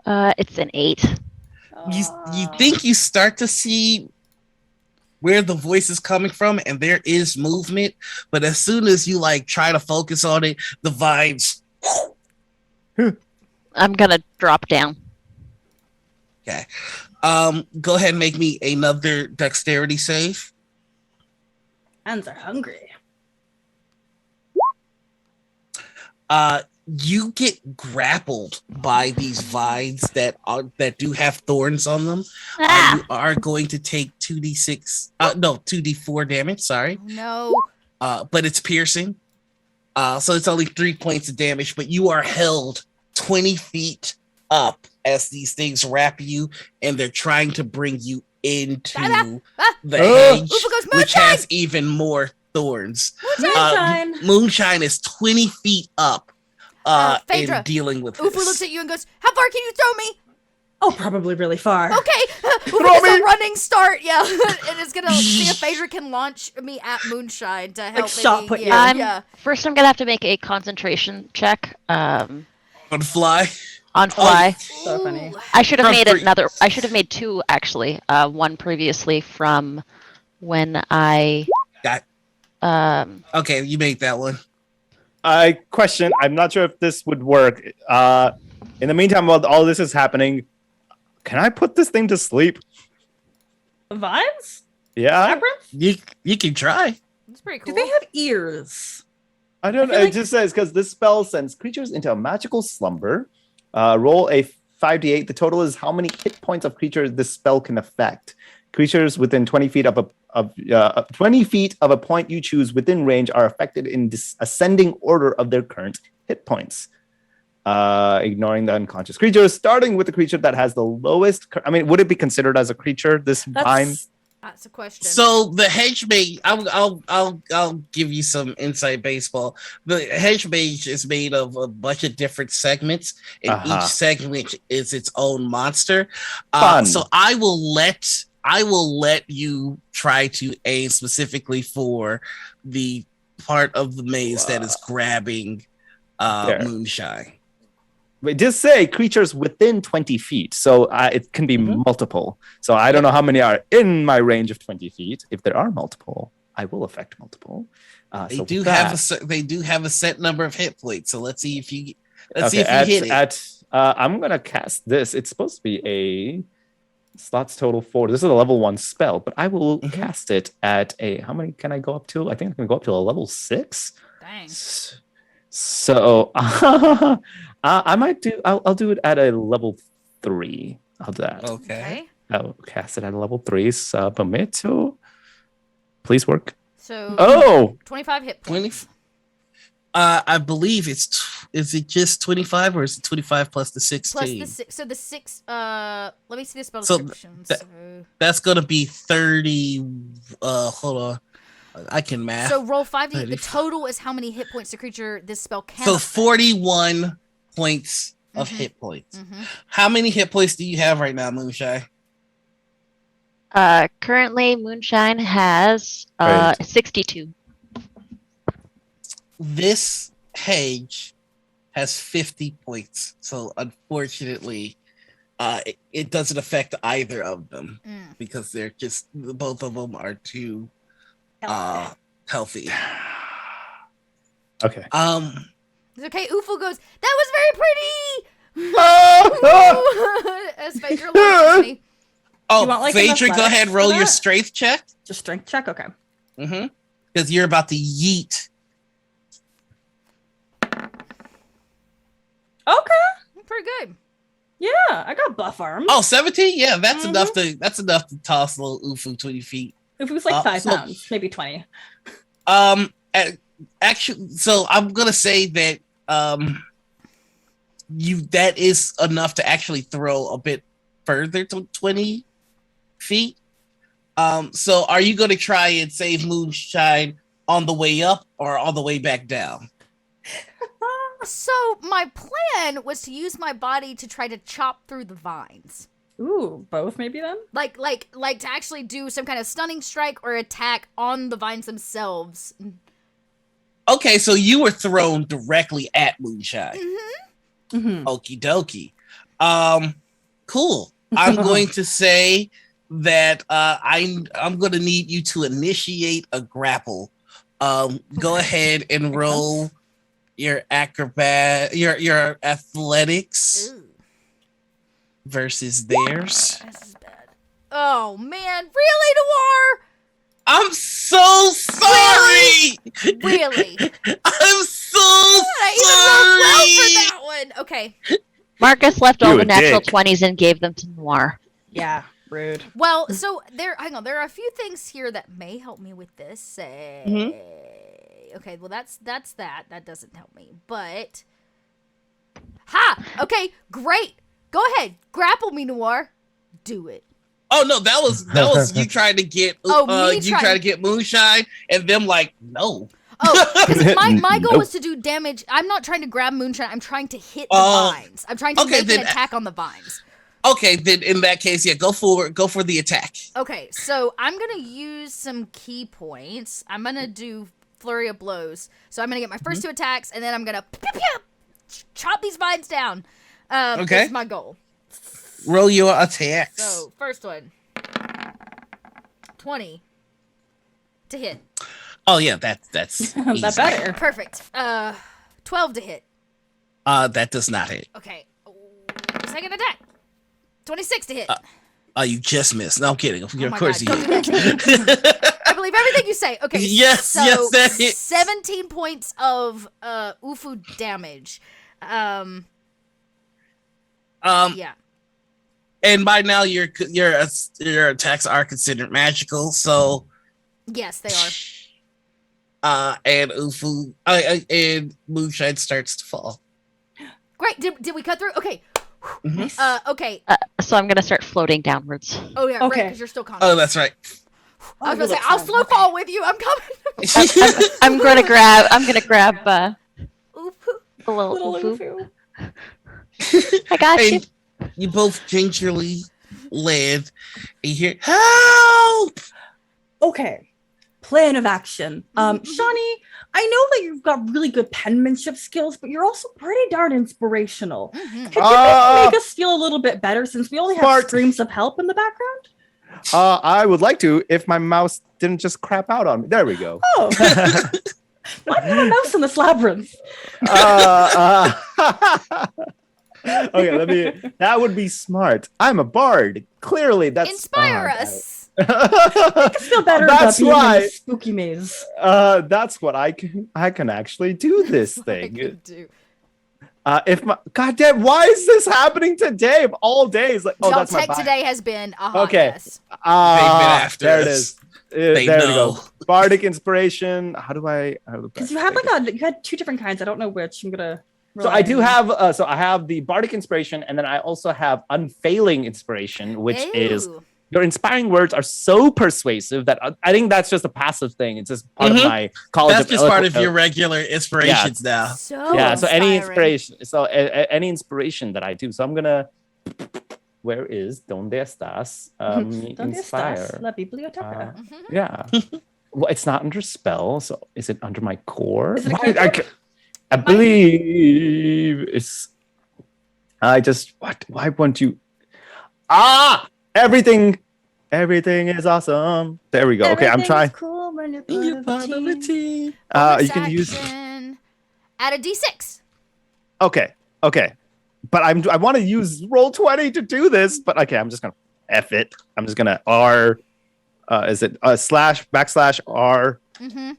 It's an 8. You think you start to see where the voice is coming from, and there is movement, but as soon as you like try to focus on it, the vibes. I'm gonna drop down. Okay. Go ahead and make me another dexterity save. Hands are hungry. You get grappled by these vines that do have thorns on them. You are going to take 2d4 damage. Sorry. No. But it's piercing. So it's only 3 points of damage, but you are held 20 feet up as these things wrap you, and they're trying to bring you into the hedge, which has even more thorns. Moonshine is 20 feet up Phaedra, and dealing with Ufu this. looks at you and goes, "How far can you throw me?" Oh, probably really far. Okay. Ufu gets a running start, yeah. And it's gonna see if Phaedra can launch me at Moonshine to help shot me. put you. Yeah. First, I'm gonna have to make a concentration check. On fly. On fly. So funny. I should have From made three. I should have made 2 actually. One previously from when I. Okay, you made that one. I question. I'm not sure if this would work. In the meantime, while all this is happening, can I put this thing to sleep? Vines? Yeah. Labyrinth? You can try. That's pretty Do cool. they have ears? I don't know. feel It like- just says because this spell sends creatures into a magical slumber. Roll a 5d8. The total is how many hit points of creatures this spell can affect. Creatures within 20 feet of a point you choose within range are affected in ascending order of their current hit points. Ignoring the unconscious creatures, starting with the creature that has the lowest. Would it be considered as a creature? This vine? That's a question. So the hedge mage, I'll give you some inside baseball. The hedge mage is made of a bunch of different segments, and each segment is its own monster. So I will let you try to aim specifically for the part of the maze that is grabbing Moonshine. But just say creatures within 20 feet. So it can be multiple. So I don't know how many are in my range of 20 feet. If there are multiple, I will affect multiple. They do have a set number of hit points. So let's see if you hit it. I'm gonna cast this. It's supposed to be a slots total 4. This is a level 1 spell, but I will cast it at a. How many can I go up to? I think I can go up to a level 6. Dang. So I might do. I'll do it at a level 3. I'll do that. Okay. I'll cast it at a level 3. Submito. Please work. So 25 hit points. 20. I believe is it just 25 or is it 25 plus the 16? Plus the 6. So the 6. Let me see the spell description. That's gonna be 30. Hold on. I can math. So roll 5d. The total is how many hit points the creature this spell can. So 41 points of hit points. How many hit points do you have right now, Moonshine? Currently, Moonshine has 62. This hedge has 50 points. So unfortunately, it doesn't affect either of them because they're just both of them are too healthy. Okay. It's okay. Ufu goes, that was very pretty. As Phaedra looks me. Oh, like Phaedra, go ahead, athletics roll for your that? strength check. Just strength check. Okay. Because you're about to yeet. Okay. Pretty good. Yeah, I got buff arms. Oh, 17? Yeah, that's enough to toss little Ufu 20 feet. If it was like 5 pounds, maybe 20. Actually, so I'm gonna say that that is enough to actually throw a bit further to 20 feet. So are you gonna try and save Moonshine on the way up or on the way back down? So my plan was to use my body to try to chop through the vines. Ooh, both maybe then? Like to actually do some kind of stunning strike or attack on the vines themselves. Okay, so you were thrown directly at Moonshine. Okie dokie. Cool. I'm going to say that I'm going to need you to initiate a grapple. Go ahead and roll your your athletics versus theirs. This is bad. Oh man, really, Noir? I'm so sorry. Really? I'm so I even rolled well for that one. Okay. Marcus left all You the a natural dick. 20s and gave them to Noir. Yeah, rude. Well, so there are a few things here that may help me with this. Okay, well that's that. That doesn't help me. But okay, great. Go ahead. Grapple me, Noir. Do it. Oh no, that was you trying to get trying to get Moonshine and them like no. Oh, because my goal was to do damage. I'm not trying to grab Moonshine. I'm trying to hit the vines. I'm trying to make an attack on the vines. Okay, then in that case, yeah, go for the attack. Okay, so I'm gonna use some key points. I'm gonna do flurry of blows. So I'm gonna get my first 2 attacks, and then I'm gonna chop these vines down. Okay, that's my goal. Roll your attacks. So first one, 20 to hit. Oh yeah, that's easy. That better. Perfect. 12 to hit. That does not hit. Okay. Second attack. 26 to hit. You just missed. No, I'm kidding. Of my course God, you. don't do that. I believe everything you say. Okay. Yes, so yes, that hits. 17 points of Ufu damage. Yeah. And by now your attacks are considered magical, so Yes, they are. and Ufu and Moonshine starts to fall. Great. Did we cut through? Okay. Okay. So I'm going to start floating downwards. Oh yeah. Okay. Right. Because you're still conscious. Oh, that's right. I was you gonna say, look I'll fine. slow Okay. fall with you. I'm coming. I'm gonna grab Oof. a little Little ufu. Ufu. I got you. And you both gingerly land and you hear, help! Okay. Plan of action. Shawnee, I know that you've got really good penmanship skills, but you're also pretty darn inspirational. Mhm. Could you maybe make us feel a little bit better since we only have Smart. screams of help in the background? I would like to if my mouse didn't just crap out on me. There we go. Oh. Why do you have a mouse in this labyrinth? Okay, that would be smart. I'm a bard. Clearly, that's Inspire us. Make us feel better That's about being in right. this spooky maze. That's what I can actually do this I thing. could do. If my goddamn, why is this happening today of all days? Like, oh, Y'all that's my tech bio. today has been a hot Okay. mess. after there it us. is. They there we know. go. Bardic inspiration. How do I? Because you had you had two different kinds. I don't know which. I'm gonna. So I do have. So I have the bardic inspiration, and then I also have unfailing inspiration, which is Ooh. your inspiring words are so persuasive that I think that's just a passive thing. It's just part of my college. That's just part of your regular inspirations now. So Yeah. So any inspiring. inspiration. So any inspiration that I do. So I'm gonna. Where is donde estás? ¿Dónde Inspire. estás? La biblioteca. Mhm. Yeah. Well, it's not under spell, so is it under my core? Is it a Why- cantrip? I believe it's. I just what? Why won't you? Everything is awesome. There we go. Okay, I'm Everything's trying. Cool when you're You're part of a team. Bonus You can use. action. Add a d6. Okay, but I want to use roll 20 to do this. But okay, I'm just gonna F it. I'm just gonna R. Is it //R? Mm-hmm.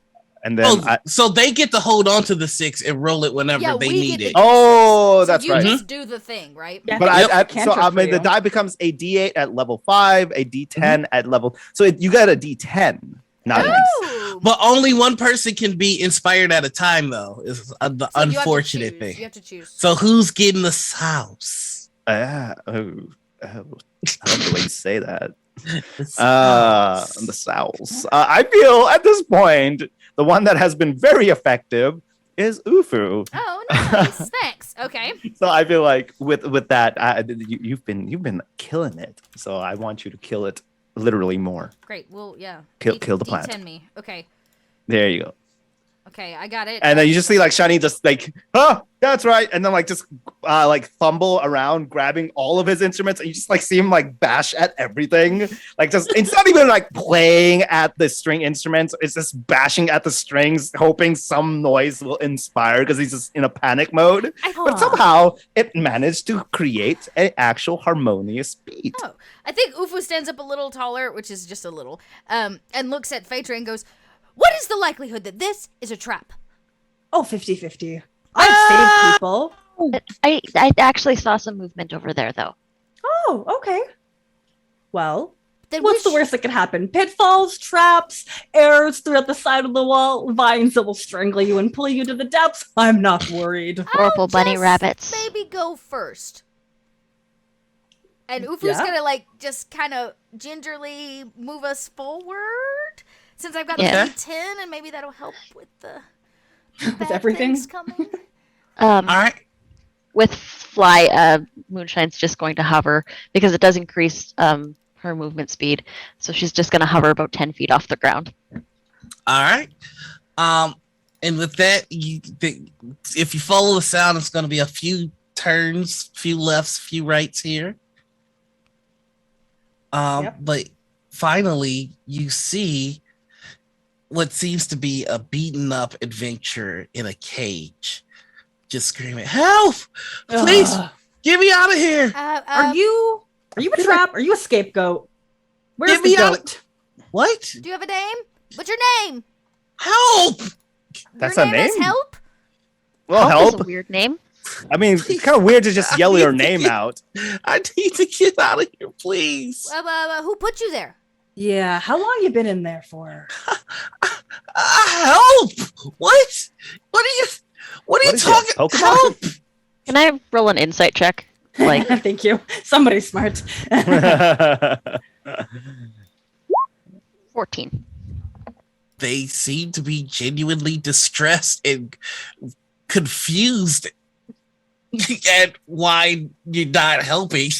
And then Oh, so they get to hold on to the 6 and roll it whenever Yeah, they we need get it. to- oh, So that's you right. just do the thing, right? Yeah, But I think I it's a so cantrip I for mean the you. die becomes a D8 at level 5, a D10 at level. So you got a D10. Not Ooh. But only one person can be inspired at a time, though. Is the So you have to unfortunate choose. thing. You have to choose. So who's getting the sauce? I love the way you say that. The sauce. The Souls. I feel at this point the one that has been very effective is Ufu. Oh, nice. Thanks. Okay. So I feel like with that, you've been killing it. So I want you to kill it literally more. Great. Well, yeah. Kill the plant. D10 me. Okay. There you go. Okay, I got it. And then you just see like Shani just like, that's right. And then like just like fumble around grabbing all of his instruments. And you just like see him like bash at everything. Like just, it's not even like playing at the string instruments. It's just bashing at the strings, hoping some noise will inspire because he's just in a panic mode. But somehow it managed to create an actual harmonious beat. Oh, I think Ufu stands up a little taller, which is just a little, and looks at Phaedra and goes, "What is the likelihood that this is a trap?" Oh, 50-50. I've saved people. I actually saw some movement over there, though. Oh, okay. Well, Then what's the worst that could happen? Pitfalls, traps, arrows throughout the side of the wall, vines that will strangle you and pull you to the depths. I'm not worried. Horrible bunny rabbits. Maybe go first. And Ufu's Yeah? gonna like just kind of gingerly move us forward, since I've got Yeah. the D10, and maybe that'll help with the With bad everything? things coming. All right. With Fly, Moonshine's just going to hover because it does increase her movement speed. So she's just going to hover about 10 feet off the ground. All right. And with that, if you follow the sound, it's going to be a few turns, few lefts, few rights here. Yep. But finally, you see what seems to be a beaten up adventurer in a cage, just screaming, "Help! Please, Ugh. get me out of here!" Are you a trap? Are you a scapegoat? Where's Get the me out goat? What? Do you have a name? What's your name? Help! That's your a name is name? Help? Well, Help is help. a weird name. I mean, it's kind of weird to just yell your name out. I need to get out of here, please. Who put you there? Yeah, how long you been in there for? Help! What? What are you What is it, talking? Pokemon? Help! Can I roll an insight check? Like, Thank you. Somebody smart. 14. They seem to be genuinely distressed and confused at why you're not helping.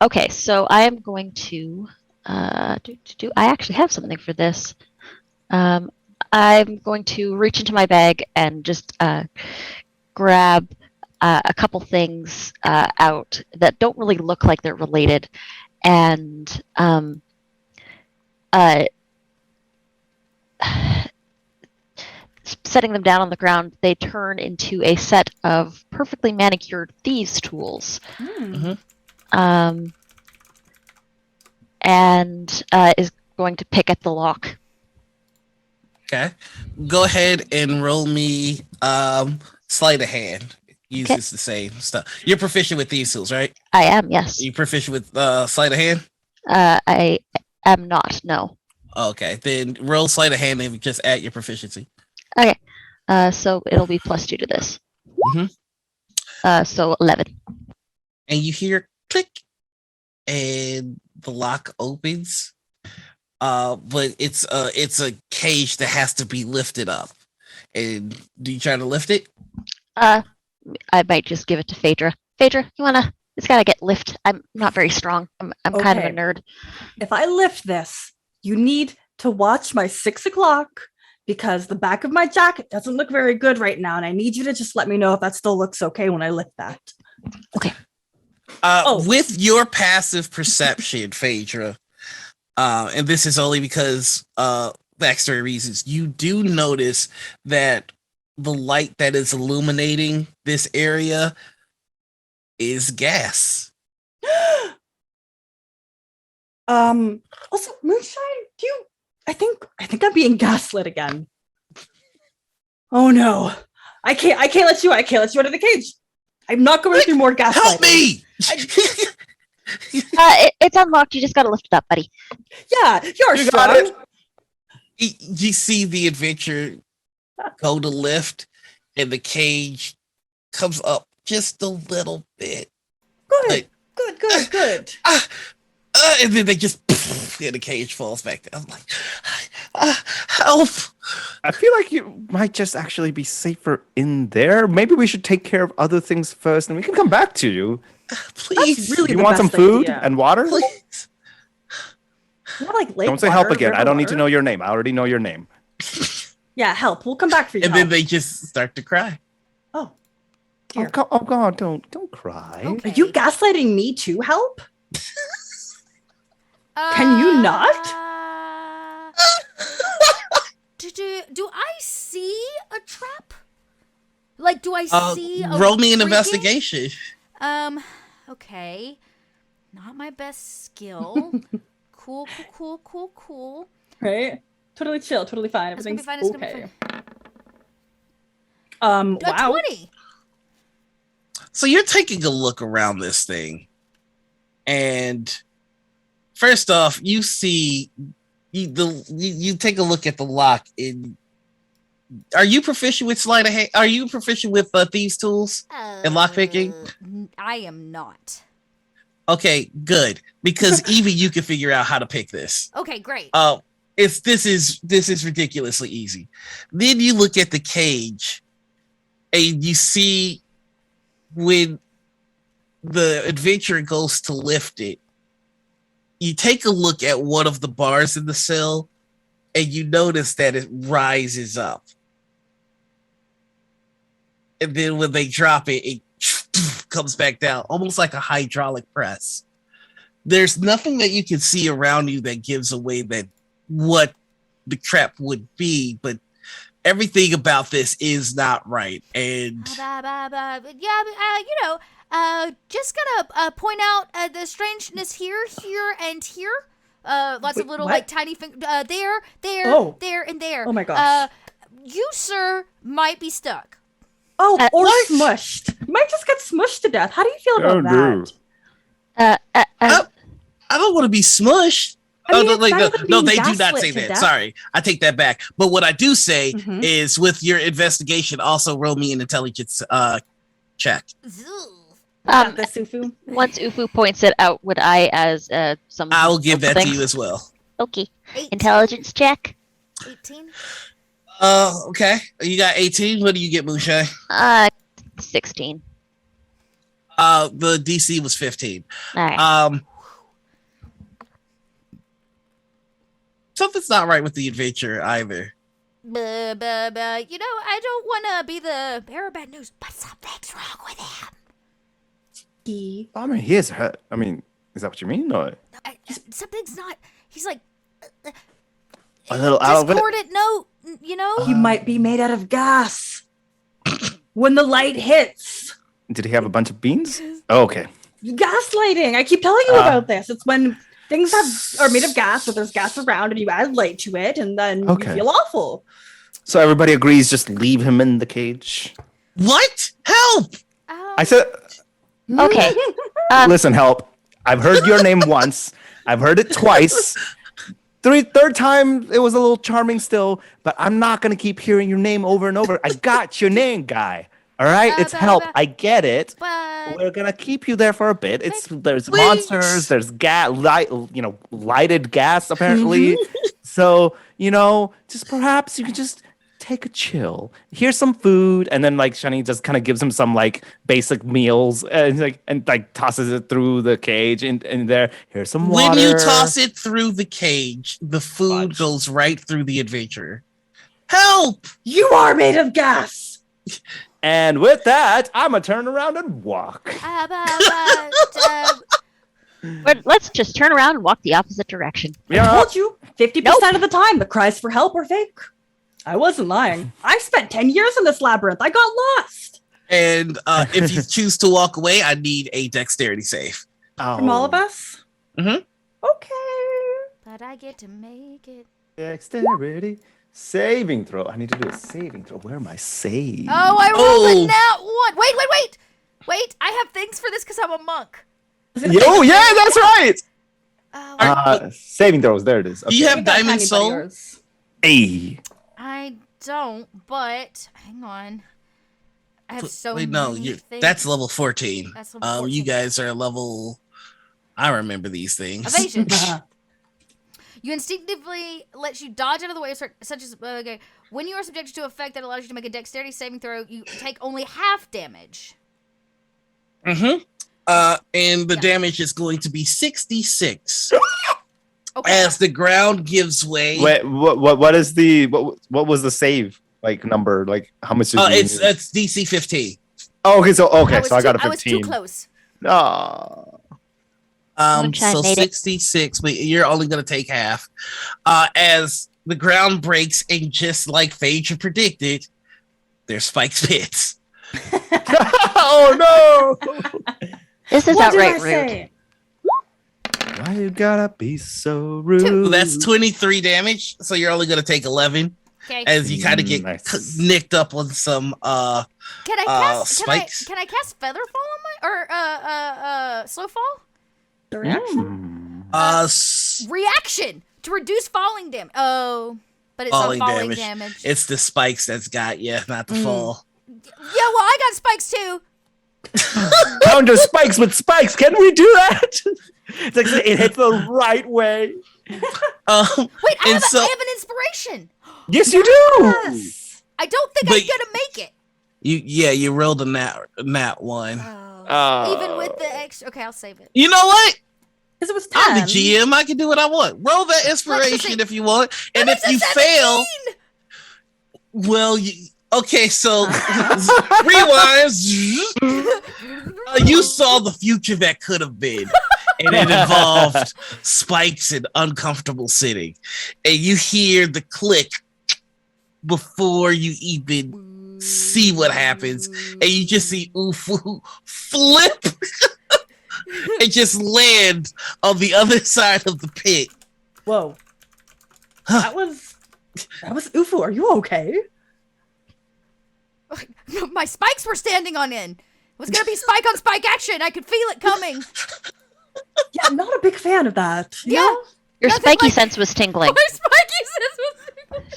Okay, so I am going to I actually have something for this. I'm going to reach into my bag and just grab a couple things out that don't really look like they're related, and setting them down on the ground, they turn into a set of perfectly manicured thieves' tools. And is going to pick at the lock. Okay. Go ahead and roll me sleight of hand. Uses the same stuff. You're proficient with these tools, right? I am, yes. Are you proficient with sleight of hand? I am not, no. Okay. Then roll sleight of hand and just add your proficiency. Okay. So it'll be +2 to this. So 11. And you hear click and the lock opens. But it's a cage that has to be lifted up. And do you try to lift it? I might just give it to Phaedra. Phaedra, it's gotta get lift. I'm not very strong. I'm kind of a nerd. If I lift this, you need to watch my 6 o'clock because the back of my jacket doesn't look very good right now. And I need you to just let me know if that still looks okay when I lift that. Okay. With your passive perception, Phaedra, and this is only because backstory reasons, you do notice that the light that is illuminating this area is gas. Also, Moonshine, I think I'm being gaslit again. Oh no. I can't let you out of the cage. I'm not going through more gaslighting. Help me! It's unlocked. You just gotta lift it up, buddy. Yeah, you're You strong. got it. You see the adventure go to lift, and the cage comes up just a little bit. Good. And then they just, and the cage falls back down. I'm like, help! I feel like you might just actually be safer in there. Maybe we should take care of other things first, and we can come back to you. Please. That's really You the want some best food idea. and water? Please. Not like lake Don't say help water, again. river I don't need to water. know your name. I already know your name. Yeah, help. We'll come back for you. And then help. they just start to cry. Oh. Oh Dear. God, don't cry. Okay. Are you gaslighting me too, help? Can you not? Do I see a trap? Like, do I see a roll me an creeping? investigation. Okay. Not my best skill. Cool. Right? Totally chill, totally fine. It's gonna be Everything's fine, it's gonna be okay. A Wow. 20. So you're taking a look around this thing, and first off, you see you take a look at the lock. Are you proficient with sleight of hand? Are you proficient with thieves' tools and lockpicking? I am not. Okay, good, because even you can figure out how to pick this. Okay, great. This is ridiculously easy. Then you look at the cage, and you see when the adventurer goes to lift it, you take a look at one of the bars in the cell, and you notice that it rises up. And then when they drop it, it comes back down, almost like a hydraulic press. There's nothing that you can see around you that gives away that what the trap would be, but everything about this is not right. And Just gonna point out the strangeness here, and here. Lots Wait, of little what? like tiny there, Oh. there, and there. Oh my gosh. You, sir, might be stuck. Oh, or what? smushed. You might just get smushed to death. How do you feel about Oh, that? no. I don't want to be smushed. I mean, Oh, it's better than no, being they do not gaslit say to that. death. Sorry, I take that back. But what I do say Mhm. is, with your investigation, also roll me an intelligence check. Got this, Ufu. Once Ufu points it out, would I, as some? I'll give that to things? you as well. Okay. 18. Intelligence check. 18. Okay. You got 18. What do you get, Moonshine? 16. The DC was 15. All right. Something's not right with the adventure either. You know, I don't want to be the bearer of bad news, but something's wrong with him. I mean, he is hurt. I mean, is that what you mean? Or Something's not. He's like a little out of it? discordant note, you know. He might be made out of gas. When the light hits. Did he have a bunch of beans? Oh, okay. Gaslighting. I keep telling you about this. It's when things are made of gas, or there's gas around, and you add light to it, and then you feel awful. So everybody agrees, just leave him in the cage. What? Help! I said, Okay. listen, help. I've heard your name once. I've heard it twice. Third time, it was a little charming still, but I'm not going to keep hearing your name over and over. I got your name, guy. All right? It's help. I get it. But We're going to keep you there for a bit. There's monsters, there's lighted gas, apparently. So, just perhaps you could just take a chill. Here's some food, and then Shani just kind of gives him some basic meals, and tosses it through the cage in there. Here's some water. When you toss it through the cage, the food goes right through the adventurer. Help! You are made of gas. And with that, I'm gonna turn around and walk. But let's just turn around and walk the opposite direction. I told you, 50% of the time, the cries for help are fake. I wasn't lying. I spent 10 years in this labyrinth. I got lost. And if you choose to walk away, I need a dexterity save. From all of us? Mm-hmm. Okay. But I get to make it. Dexterity saving throw. I need to do a saving throw. Where are my saves? Oh, I rolled a nat one. Wait, I have things for this because I'm a monk. Yo, yeah, that's right. Saving throws. There it is. Do you have Diamond Soul? Hey. I don't, but hang on. I have so Wait, many no, things. that's level 14. That's level 14. You guys are level. I remember these things. Evasion. You instinctively lets you dodge out of the way, such as okay. When you are subjected to an effect that allows you to make a dexterity saving throw, you take only half damage. Mm-hmm. And the damage is going to be 66. Okay. As the ground gives way. Wait, what is the what was the save number? How much? It's DC 15. Oh, okay, so I got a 15. I was too close. No. So 66, but you're only going to take half. As the ground breaks, and just like Phaedra predicted, there's Spike's pits. Oh no! This is outright rude. Why you gotta be so rude? That's 23 damage, so you're only going to take 11. Okay. As you kind of get nicked up on some Can I cast spikes. Can I cast Feather Fall on my Slow Fall? Reaction to reduce falling damage. Oh, but it's not falling damage. It's the spikes that's got you, not the fall. Yeah, well, I got spikes too. Counter spikes with spikes. Can we do that? It's it hits the right way. Wait, I have an inspiration. Yes, you do. Yes. I don't think I'm gonna make it. You rolled a nat one. Even with the extra. Okay, I'll save it. You know what? Because it was 10. I'm the GM. I can do what I want. Roll that inspiration if you want, and if you 17. fail, well, okay. So rewind. You saw the future that could have been, and it involved spikes and uncomfortable sitting, and you hear the click before you even see what happens, and you just see Ufu flip and just land on the other side of the pit. Whoa. That was Ufu. Are you okay? My spikes were standing on end. It was gonna be spike on spike action. I could feel it coming. Yeah, I'm not a big fan of that. Yeah. Your spiky sense was tingling. My spiky sense was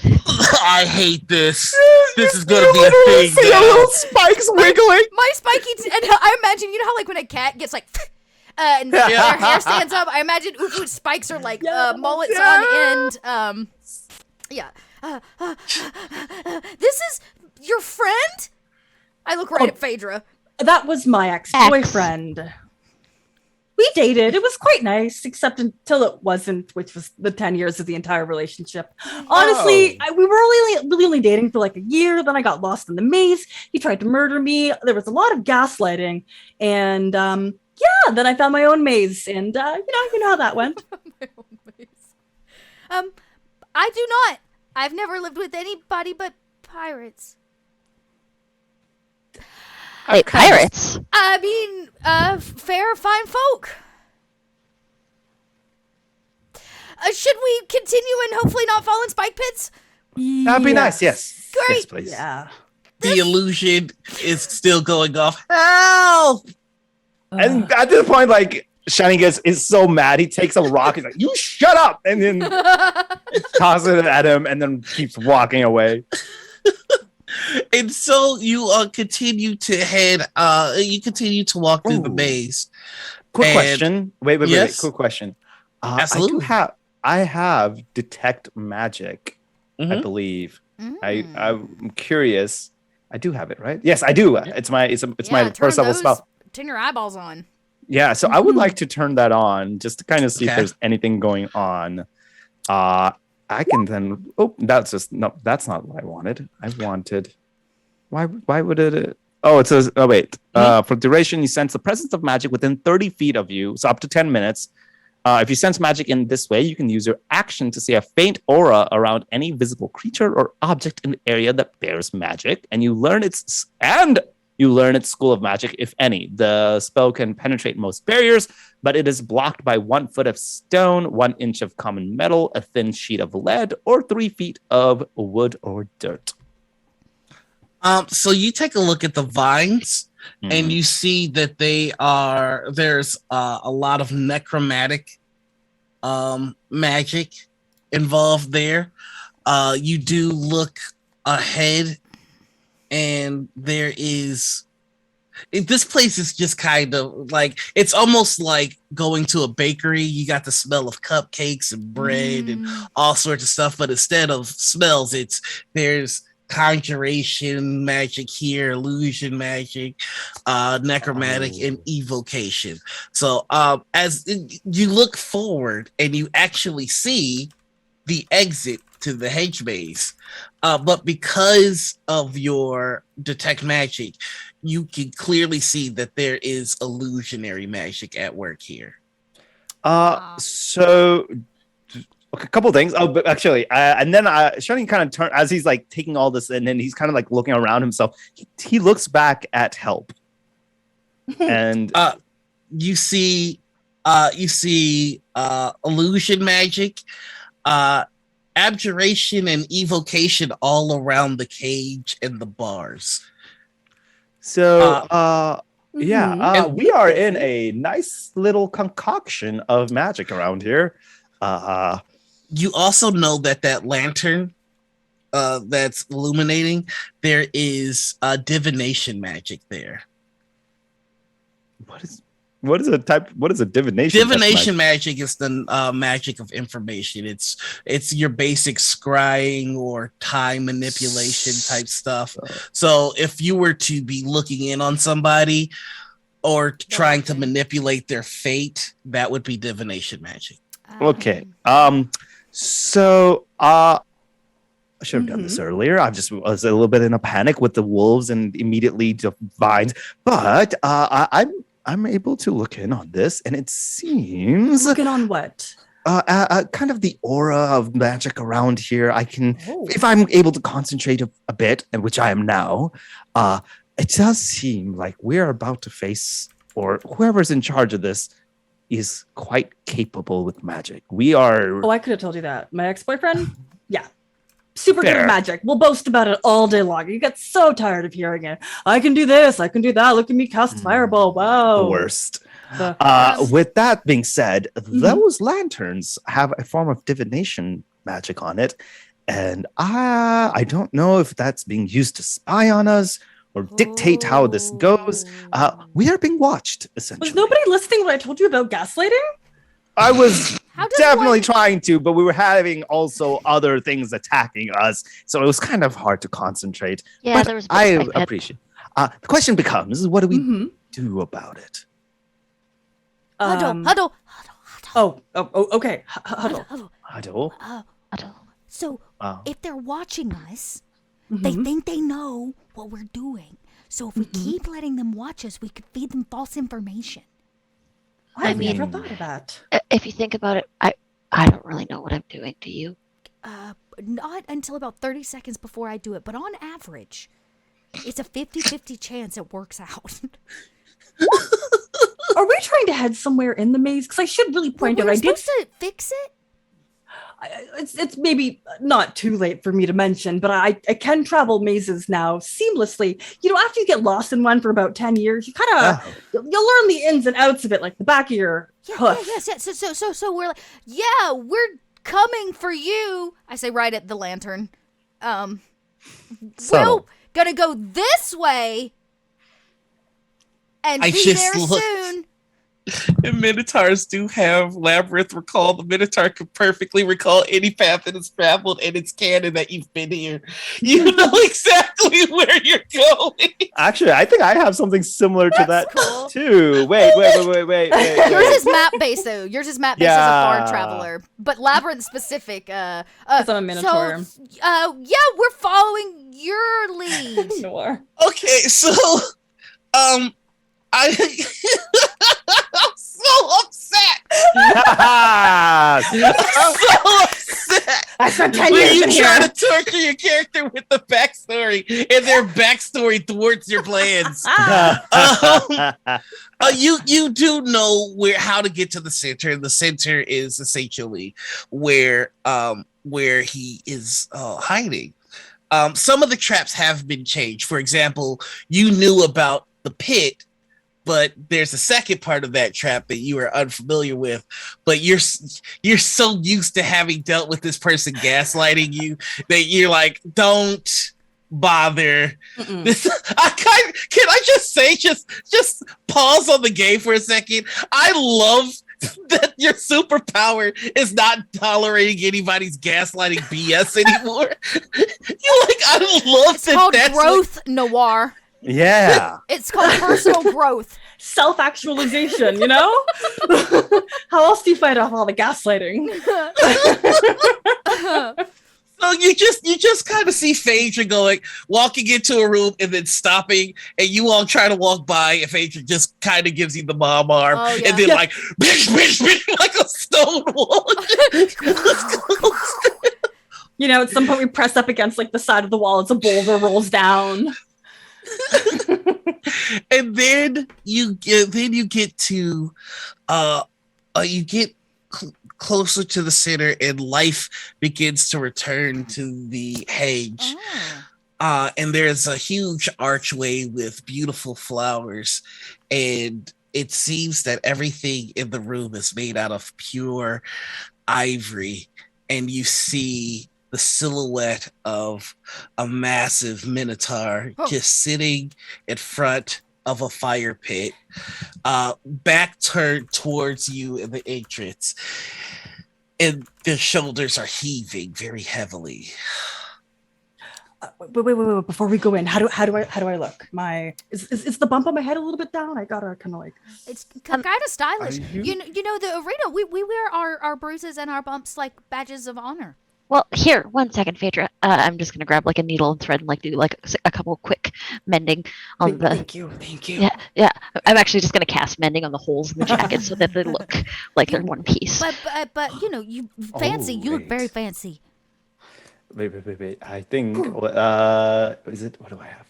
tingling. I hate this. This is gonna be a thing See your now. little spikes wiggling. My spiky, and I imagine, you know how like when a cat gets like, and their hair stands up. I imagine Ufu's spikes are like mullets on end. Yeah. This is your friend? I look right at Phaedra. That was my ex-boyfriend. We dated. It was quite nice, except until it wasn't, which was the 10 years of the entire relationship. Honestly, we were really only dating for like a year. Then I got lost in the maze. He tried to murder me. There was a lot of gaslighting. And then I found my own maze. And, you know how that went. My own maze. I do not. I've never lived with anybody but pirates. Wait, pirates? I mean, fair, fine folk. Should we continue and hopefully not fall in spike pits? That'd be nice. Yes. Great. Yes, please. Yeah. The illusion is still going off. Help! And at this point, like Shining is so mad, he takes a rock. He's like, "You shut up!" And then tosses it at him, and then keeps walking away. And so you continue to head. You continue to walk through the maze. Quick And- question. Wait. Yes? Quick question. Absolutely. I have detect magic. I Mhm. believe. Mm. I'm curious. I do have it, right? Yes, I do. It's my Yeah, first turn level spell. those- Turn your eyeballs on. Yeah, so I would like to turn that on just to kind of see if Okay. there's anything going on. I can then. Oh, that's not what I wanted. I wanted. Why would it? Oh, it says. Oh wait. For duration, you sense the presence of magic within 30 feet of you, so up to 10 minutes. If you sense magic in this way, you can use your action to see a faint aura around any visible creature or object in the area that bears magic, and you learn its school of magic, if any. The spell can penetrate most barriers, but it is blocked by 1 foot of stone, 1 inch of common metal, a thin sheet of lead, or 3 feet of wood or dirt. So you take a look at the vines, and you see that there's a lot of necromantic magic involved there. You do look ahead, and this place is just kind of like, it's almost like going to a bakery. You got the smell of cupcakes and bread and all sorts of stuff, but instead of smells, there's conjuration magic here, illusion magic, necromantic, and evocation. So as you look forward and you actually see the exit to the hedge maze, but because of your detect magic, you can clearly see that there is illusionary magic at work here. So okay, a couple things. Oh, but actually, and then Shining kind of turn as he's like taking all this in, and he's kind of like looking around himself. He looks back at Help, and You see illusion magic, abjuration, and evocation all around the cage and the bars. so we are in a nice little concoction of magic around here. You also know that lantern that's illuminating, there is divination magic there. What is a divination? Divination magic is the magic of information. It's your basic scrying or time manipulation type stuff. So if you were to be looking in on somebody or trying to manipulate their fate, that would be divination magic. Okay. So I should have done this earlier. I just was a little bit in a panic with the wolves and immediately the vines. But I'm able to look in on this, and it seems Looking on what? kind of the aura of magic around here. I can, if I'm able to concentrate a bit, and which I am now, it does seem like we're about to face, or whoever's in charge of this is quite capable with magic. We are. Oh, I could have told you that. My ex-boyfriend? Yeah. Super good Fair. at magic. We'll boast about it all day long. You get so tired of hearing it. I can do this. I can do that. Look at me cast fireball. Wow. The worst. The- With that being said, those lanterns have a form of divination magic on it, And I don't know if that's being used to spy on us or dictate how this goes. We are being watched, essentially. Was nobody listening when I told you about gaslighting? I was How does definitely one- trying to, but we were having also other things attacking us, so it was kind of hard to concentrate. Yeah, but there was a bit I of that. appreciate. The question becomes, what do we Mhm. do about it? Huddle. Oh, okay. Huddle. Huddle. I don't. So Wow. if they're watching us, they Mhm. think they know what we're doing. So if we keep letting them watch us, we could feed them false information. I've mean- never thought of that. If you think about it, I don't really know what I'm doing. Do you? Not until about 30 seconds before I do it, but on average, it's a 50-50 chance it works out. Are we trying to head somewhere in the maze? Because I should really point We're out, I did. supposed to fix it? It's maybe not too late for me to mention, but I can travel mazes now seamlessly. You know, after you get lost in one for about 10 years, you kind of you'll learn the ins and outs of it, like the back of your hoof. Yeah. So we're like, yeah, we're coming for you. I say right at the lantern. We're gonna go this way and I be just there looked. soon. And Minotaurs do have Labyrinth recall. The Minotaur can perfectly recall any path that has traveled, and it's canon that you've been here. You know exactly where you're going. Actually, I think I have something similar to that cool. too. Wait. Yours is map based though. Yours is map based as a Yeah. bard traveler, but labyrinth specific. Because I'm a Minotaur. So, yeah, we're following your lead. Noir. Okay, so, I'm so upset. I'm so upset. I spent 10 When years you in try here. to torture your character with the backstory, and their backstory thwarts your plans. You do know how to get to the center, and the center is essentially where he is hiding. Some of the traps have been changed. For example, you knew about the pit, but there's a second part of that trap that you are unfamiliar with. But you're so used to having dealt with this person gaslighting you that you're like, don't bother. This can I just say, just pause on the game for a second. I love that your superpower is not tolerating anybody's gaslighting BS anymore. You're like, I love It's that. called That's growth noir. Yeah. It's called personal growth. Self-actualization, you know? How else do you fight off all the gaslighting? So you just kind of see Phaedra going, walking into a room and then stopping, and you all try to walk by, and Phaedra just kind of gives you the mom arm, Oh, yeah. and then like, bitch, like a stone wall. You know, at some point we press up against like the side of the wall as a boulder rolls down. And then you get to closer to the center, and life begins to return to the Hage. And there's a huge archway with beautiful flowers, and it seems that everything in the room is made out of pure ivory, and you see the silhouette of a massive minotaur just sitting in front of a fire pit, back turned towards you in the entrance, and their shoulders are heaving very heavily. Wait! Before we go in, how do I look? Is the bump on my head a little bit down? I gotta kind of like. It's kind of stylish. Are you- You know the arena. We wear our bruises and our bumps like badges of honor. Well, here, 1 second, Phaedra. I'm just gonna grab like a needle and thread and like do like a couple quick mending on the. Thank you. Yeah. I'm actually just gonna cast mending on the holes in the jacket so that they look like they're one piece. But you know, you fancy. You look wait. very fancy. Wait. I think, is it, what do I have?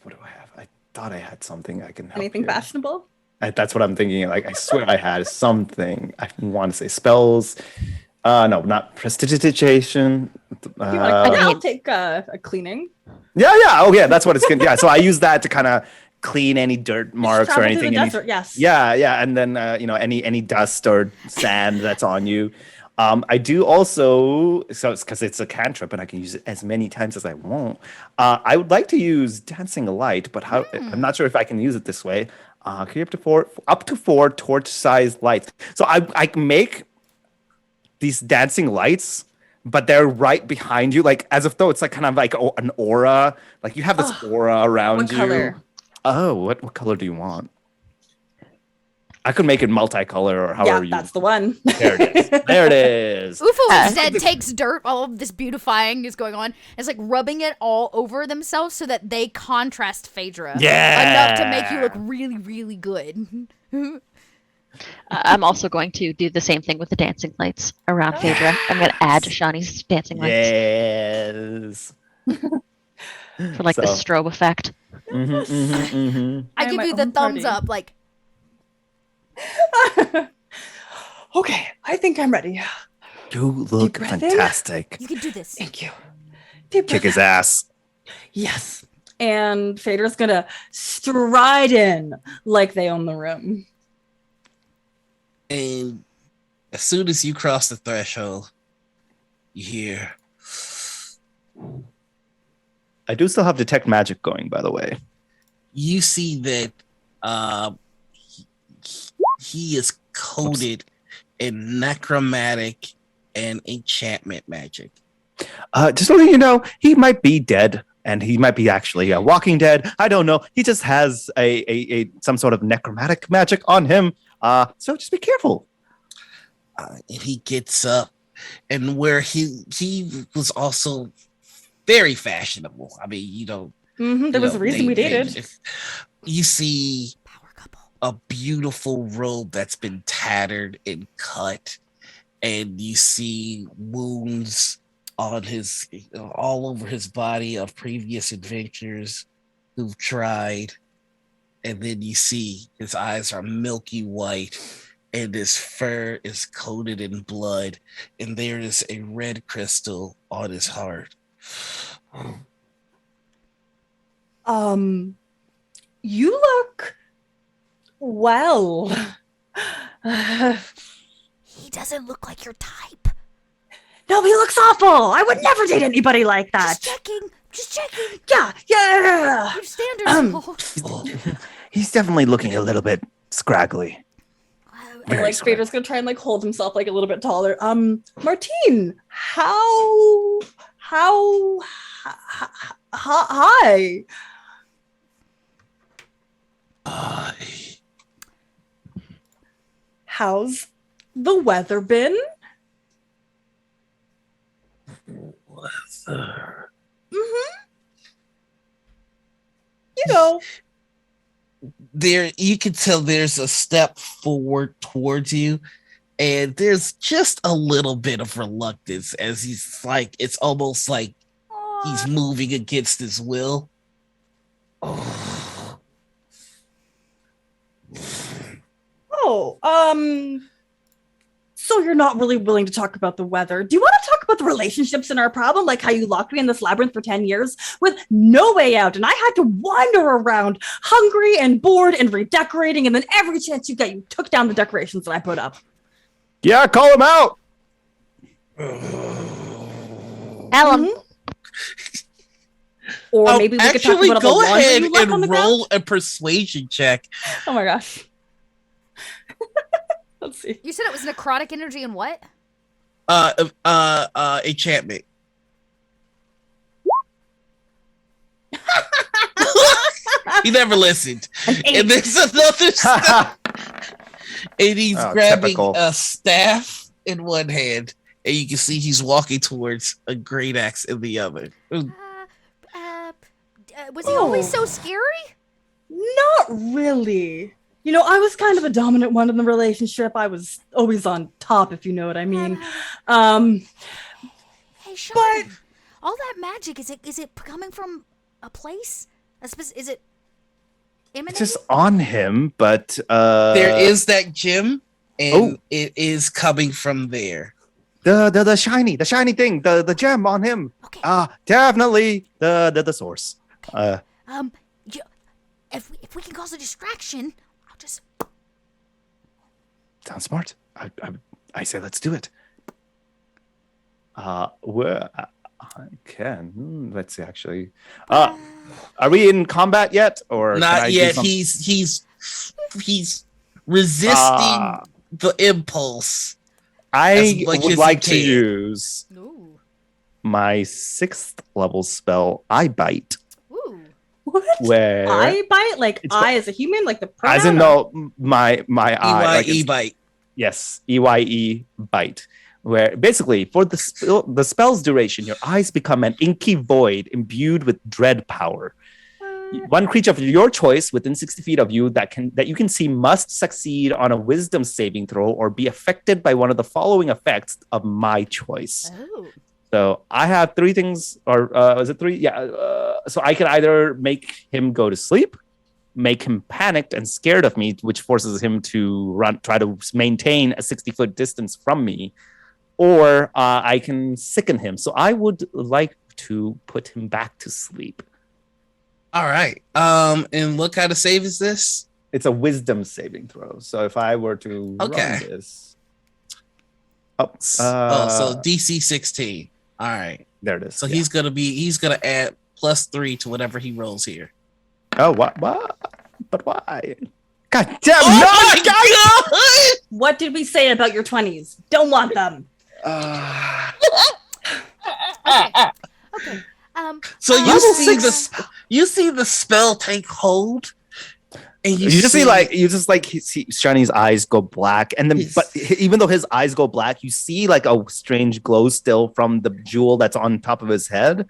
I thought I had something I can help Anything you. fashionable? That's what I'm thinking. Like, I swear I had something. I want to say spells. No, not prestidigitation. I'll take a cleaning. Yeah. Oh, yeah. That's what it's gonna. Yeah. So I use that to kind of clean any dirt marks or Travel through anything. the any- desert, yes. Yeah. And then any dust or sand that's on you. I do also, so it's because it's a cantrip and I can use it as many times as I want. I would like to use Dancing Light, but how? I'm not sure if I can use it this way. Can you up to four torch-sized lights? So I can make these dancing lights, but they're right behind you, like as if though it's like kind of like an aura. Like you have this aura around What you. color? Oh, what color do you want? I could make it multicolor or however Yeah, you. that's the one. There it is. There it is. Ufo instead takes dirt, all of this beautifying is going on. It's like rubbing it all over themselves so that they contrast Phaedra. Yeah. Enough to make you look really, really good. I'm also going to do the same thing with the dancing lights around Phaedra. I'm going to add Shani's dancing lights Yes. for like the strobe effect. I give my you the own thumbs party. up, like, Okay, I think I'm ready. You look breath in. fantastic. you can do this. Thank you. Deep breath Kick his ass. Yes. And Phaedra's gonna stride in like they own the room. And as soon as you cross the threshold, you hear, I do still have detect magic going, by the way. you see that he is coated in necromantic and enchantment magic. Just so you know, he might be dead, and he might be actually walking dead. I don't know. He just has a some sort of necromantic magic on him. So just be careful. And he gets up, and where he was also very fashionable. I mean, There was a reason we dated. You see Power couple. a beautiful robe that's been tattered and cut, and you see wounds on his all over his body of previous adventures who've tried. And then you see his eyes are milky white, and his fur is coated in blood, and there is a red crystal on his heart. You look well. He doesn't look like your type. No, he looks awful. I would never date anybody like that. Just checking. Yeah. Your standards. He's definitely looking a little bit scraggly. And Very like sorry. Vader's gonna try and like hold himself like a little bit taller. Martine, hi. How's the weather been? You know. There, you can tell there's a step forward towards you, and there's just a little bit of reluctance as he's like, it's almost like he's moving against his will. So you're not really willing to talk about the weather. Do you want to talk about the relationships in our problem? Like how you locked me in this labyrinth for 10 years with no way out, and I had to wander around hungry and bored and redecorating, and then every chance you get, you took down the decorations that I put up. Yeah, call him out. Alan, Or maybe we could talk Actually, about all go the laundry ahead you left on and the roll ground. a persuasion check. Oh my gosh. Let's see. You said it was necrotic energy and what? Enchantment. He never listened. And there's another stuff. And he's grabbing typical. a staff in one hand, and you can see he's walking towards a great axe in the other. Was he always so scary? Not really. You know, I was kind of a dominant one in the relationship. I was always on top, if you know what I mean. Hey, Sean. But- all that magic, is it coming from a place? Is it It's emanating? just on him, but There is that gem, and Oh. it is coming from there. the shiny thing, the gem on him. Okay. Definitely the source. If we can cause a distraction, I'll just. Sounds smart. I say let's do it. Where I can. Let's see. Actually, are we in combat yet, or can I Not do yet. some- He's resisting the impulse. I as much as would he like to can. use Ooh. my 6th level spell, Eye Bite, Ooh. What? where I bite? Like It's I as a human? Like the pronoun? as in no my eye, like EYE it's- bite. yes, EYE bite. Where basically for the spell's duration, your eyes become an inky void imbued with dread power. One creature of your choice within 60 feet of you that you can see must succeed on a wisdom saving throw or be affected by one of the following effects of my choice. Oh. So I have 3 things, or is it 3? Yeah. So I can either make him go to sleep, make him panicked and scared of me, which forces him to try to maintain a 60-foot distance from me, or I can sicken him. So I would like to put him back to sleep. All right. And what kind of save is this? It's a wisdom saving throw. So if I were to Okay. run this, So DC 16. All right. there it is. So Yeah. he's gonna add +3 to whatever he rolls here. Oh, what? But why? God damn! Oh no, my God! What did we say about your 20s? Don't want them. Okay. So you Level see 6. you see the spell take hold, and You just see Shini's eyes go black, and then Yes. but even though his eyes go black, you see like a strange glow still from the jewel that's on top of his head,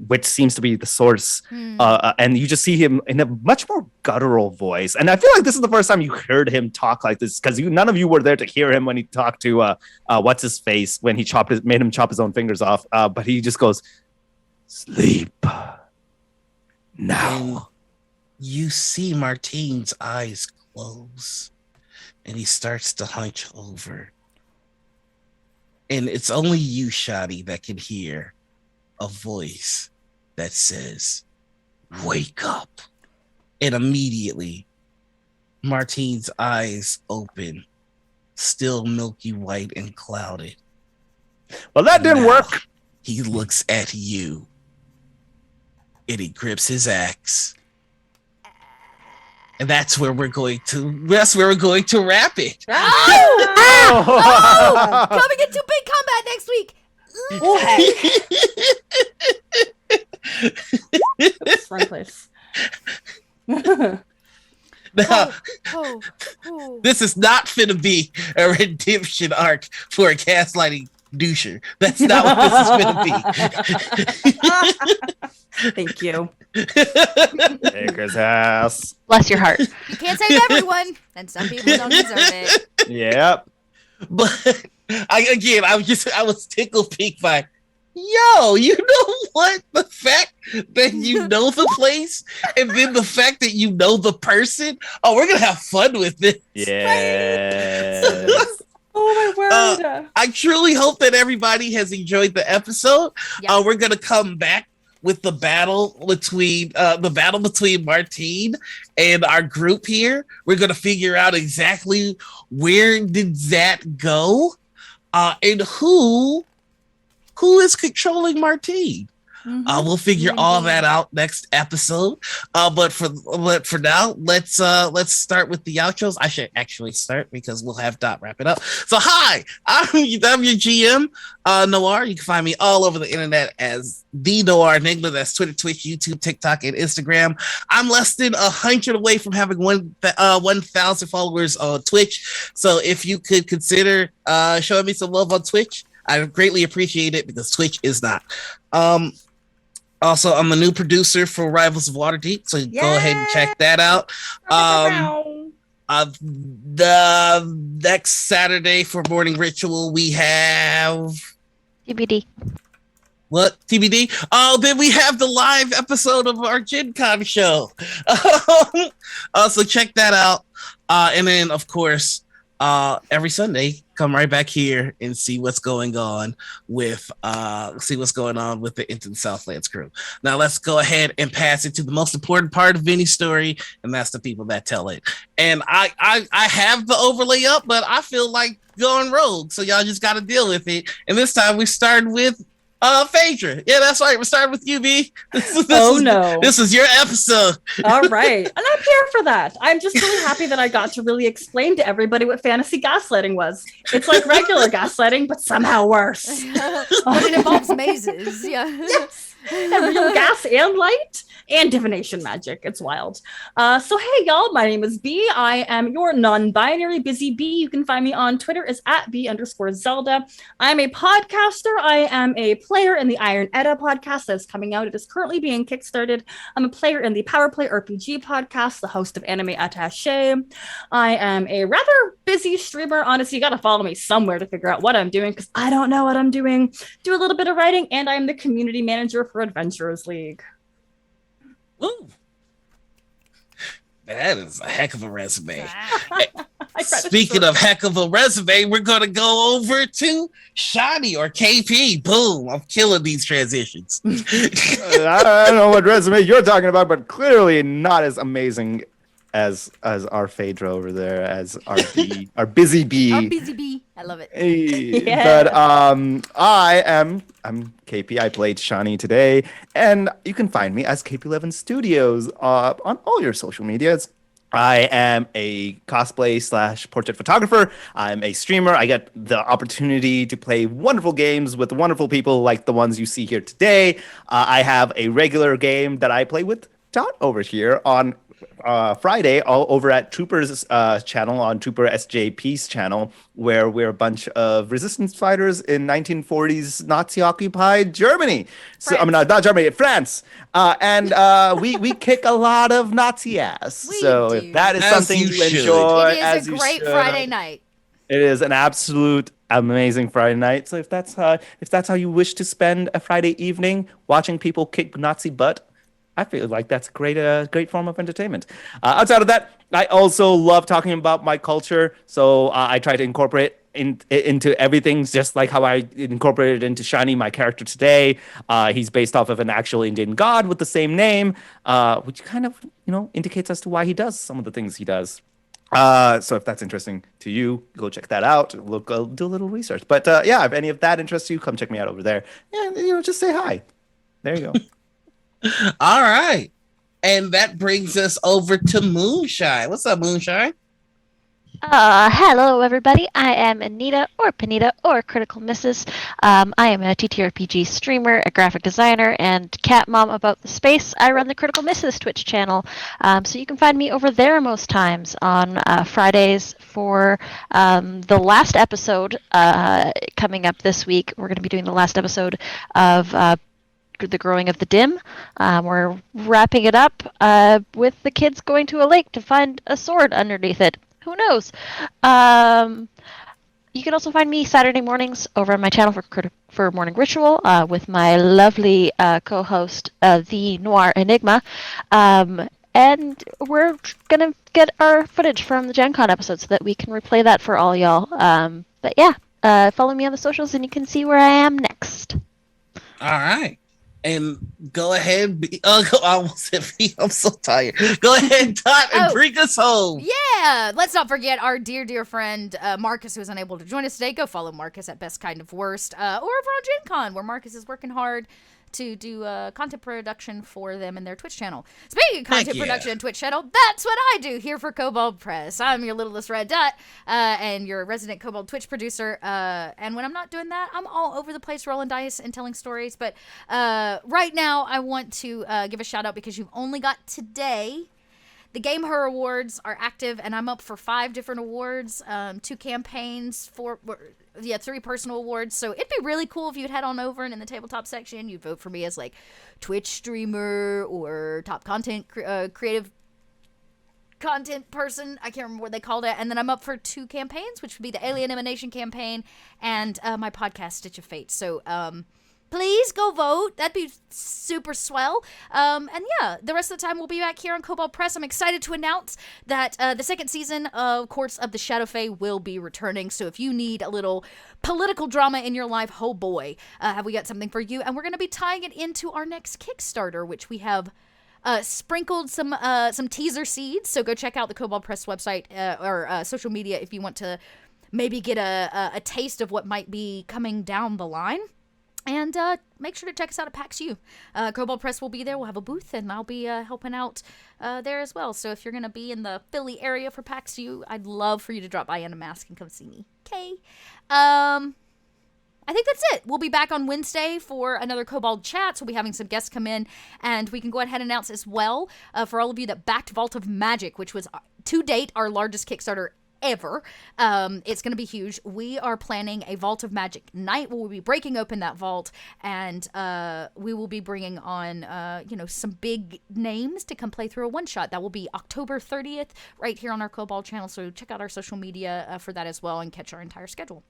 which seems to be the source. And you just see him in a much more guttural voice. And I feel like this is the first time you heard him talk like this, because none of you were there to hear him when he talked to what's his face when he made him chop his own fingers off. But he just goes, "Sleep now." You see Martine's eyes close, and he starts to hunch over. And it's only you, Shadi, that can hear a voice that says, "Wake up." And immediately, Martine's eyes open, still milky white and clouded. Well, that didn't Now, work. He looks at you, and he grips his axe. And that's where we're going to wrap it. Oh! Coming into big combat next week. Let's run, place. Now, Oh. this is not finna be a redemption arc for a gaslighting doucher. That's not what this is finna Thank you. be. Take his ass. Bless your heart. You can't save everyone, and some people don't deserve it. Yep. But I was tickled pink by, yo, you know what? The fact that you know the place, and then the fact that you know the person. Oh, we're gonna have fun with this. Yes. Oh my word. I truly hope that everybody has enjoyed the episode. Yeah. We're gonna come back with the battle between Martine and our group here. We're gonna figure out exactly where did that go, and who is controlling Martine. We'll figure all that out next episode. But for now, let's start with the outros. I should actually start because we'll have Dot wrap it up. So hi, I'm your GM, Noir. You can find me all over the internet as the Noir Enigma. That's Twitter, Twitch, YouTube, TikTok, and Instagram. I'm less than 100 away from having 1,000 followers on Twitch. So if you could consider showing me some love on Twitch, I greatly appreciate it because Twitch is not. Also, I'm a new producer for Rivals of Waterdeep, so go ahead and check that out. The next Saturday for Morning Ritual, we have TBD. what? TBD? Oh, then we have the live episode of our Gen Con show. So check that out. And then, of course, every Sunday, come right back here and see what's going on with the Into the Southlands crew. Now let's go ahead and pass it to the most important part of any story, and that's the people that tell it. And I have the overlay up, but I feel like going rogue, so y'all just got to deal with it. And this time we started with Phaedra. Yeah, that's right. We're starting with you, B. This is your episode. All right. And I'm here for that. I'm just really happy that I got to really explain to everybody what fantasy gaslighting was. It's like regular gaslighting, but somehow worse. But it involves mazes. Yeah. Yes. And real gas and light and divination magic. It's wild. So hey y'all, my name is B. I am your non-binary busy bee. You can find me on Twitter as @B_Zelda. I'm a podcaster. I am a player in the Iron Edda podcast that is coming out. It is currently being kickstarted. I'm a player in the Power Play RPG podcast, the host of Anime Attaché. I am a rather busy streamer. Honestly, you got to follow me somewhere to figure out what I'm doing because I don't know what I'm doing. Do a little bit of writing, and I'm the community manager for Adventurers League. Ooh. That is a heck of a resume. Speaking of heck of a resume, we're going to go over to Shani or KP. Boom. I'm killing these transitions. I don't know what resume you're talking about, but clearly not as amazing as our Phaedra over there, as our bee, our busy bee. Our busy bee. I love it. Yeah. But I'm KP. I played Shani today, and you can find me as KP11 Studios on all your social medias. I am a cosplay / portrait photographer. I'm a streamer. I get the opportunity to play wonderful games with wonderful people like the ones you see here today. I have a regular game that I play with Dot over here on Friday, all over at Trooper's channel, on Trooper SJP's channel, where we're a bunch of resistance fighters in 1940s Nazi-occupied Germany. So I mean, not Germany, France. And we kick a lot of Nazi ass. So if that is something you enjoy, it is a great Friday night. It is an absolute amazing Friday night. So if that's how you wish to spend a Friday evening, watching people kick Nazi butt, I feel like that's a great form of entertainment. Outside of that, I also love talking about my culture. So I try to incorporate into everything, just like how I incorporated into Shani, my character today. He's based off of an actual Indian god with the same name, which kind of indicates as to why he does some of the things he does. So if that's interesting to you, go check that out. Look, do a little research. But yeah, if any of that interests you, come check me out over there. And just say hi. There you go. All right. And that brings us over to Moonshine. What's up, Moonshine? Hello, everybody. I am Anita, or Panita, or Critical Mrs. I am a TTRPG streamer, a graphic designer, and cat mom about the space. I run the Critical Mrs. Twitch channel, so you can find me over there most times on Fridays for the last episode coming up this week. We're going to be doing the last episode of The Growing of the Dim. We're wrapping it up with the kids going to a lake to find a sword underneath it. Who knows? You can also find me Saturday mornings over on my channel for Morning Ritual with my lovely co-host, The Noir Enigma. And we're going to get our footage from the Gen Con episode so that we can replay that for all y'all. But yeah, follow me on the socials and you can see where I am next. All right. And go ahead. I almost said B. I'm so tired. Go ahead, Dot, and bring us home. Yeah. Let's not forget our dear friend Marcus, who was unable to join us today. Go follow Marcus at Best Kind of Worst, or over on Gen Con, where Marcus is working hard to do content production for them and their Twitch channel. Speaking of content production and Twitch channel, that's what I do here for Kobold Press. I'm your littlest red dot and your resident Kobold Twitch producer. And when I'm not doing that, I'm all over the place rolling dice and telling stories. But right now, I want to give a shout out because you've only got today. The Game Her Awards are active, and I'm up for 5 different awards, 2 campaigns, 3 personal awards. So it'd be really cool if you'd head on over and in the tabletop section, you'd vote for me as like Twitch streamer or top content creative content person. I can't remember what they called it. And then I'm up for 2 campaigns, which would be the Alien Emanation campaign and my podcast Stitch of Fate. So please go vote. That'd be super swell. And yeah, the rest of the time we'll be back here on Kobold Press. I'm excited to announce that the second season of Courts of the Shadowfae will be returning. So if you need a little political drama in your life, oh boy, have we got something for you. And we're going to be tying it into our next Kickstarter, which we have sprinkled some teaser seeds. So go check out the Kobold Press website or social media if you want to maybe get a taste of what might be coming down the line. And make sure to check us out at PAX U. Kobold Press will be there. We'll have a booth, and I'll be helping out there as well. So if you're going to be in the Philly area for PAX U, I'd love for you to drop by in a mask and come see me. Okay. I think that's it. We'll be back on Wednesday for another Kobold Chats. We'll be having some guests come in, and we can go ahead and announce as well for all of you that backed Vault of Magic, which was to date our largest Kickstarter ever. It's going to be huge. We are planning a Vault of Magic night where we'll be breaking open that vault, and we will be bringing on some big names to come play through a one-shot. That will be October 30th right here on our Kobold channel, so check out our social media for that as well and catch our entire schedule.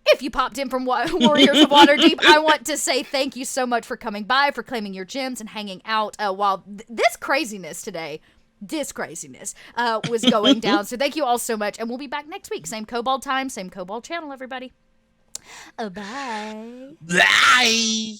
If you popped in from Warriors of Waterdeep, I want to say thank you so much for coming by, for claiming your gems and hanging out while this craziness was going down. So thank you all so much, and we'll be back next week. Same Kobold time, same Kobold channel, everybody. Bye. Bye.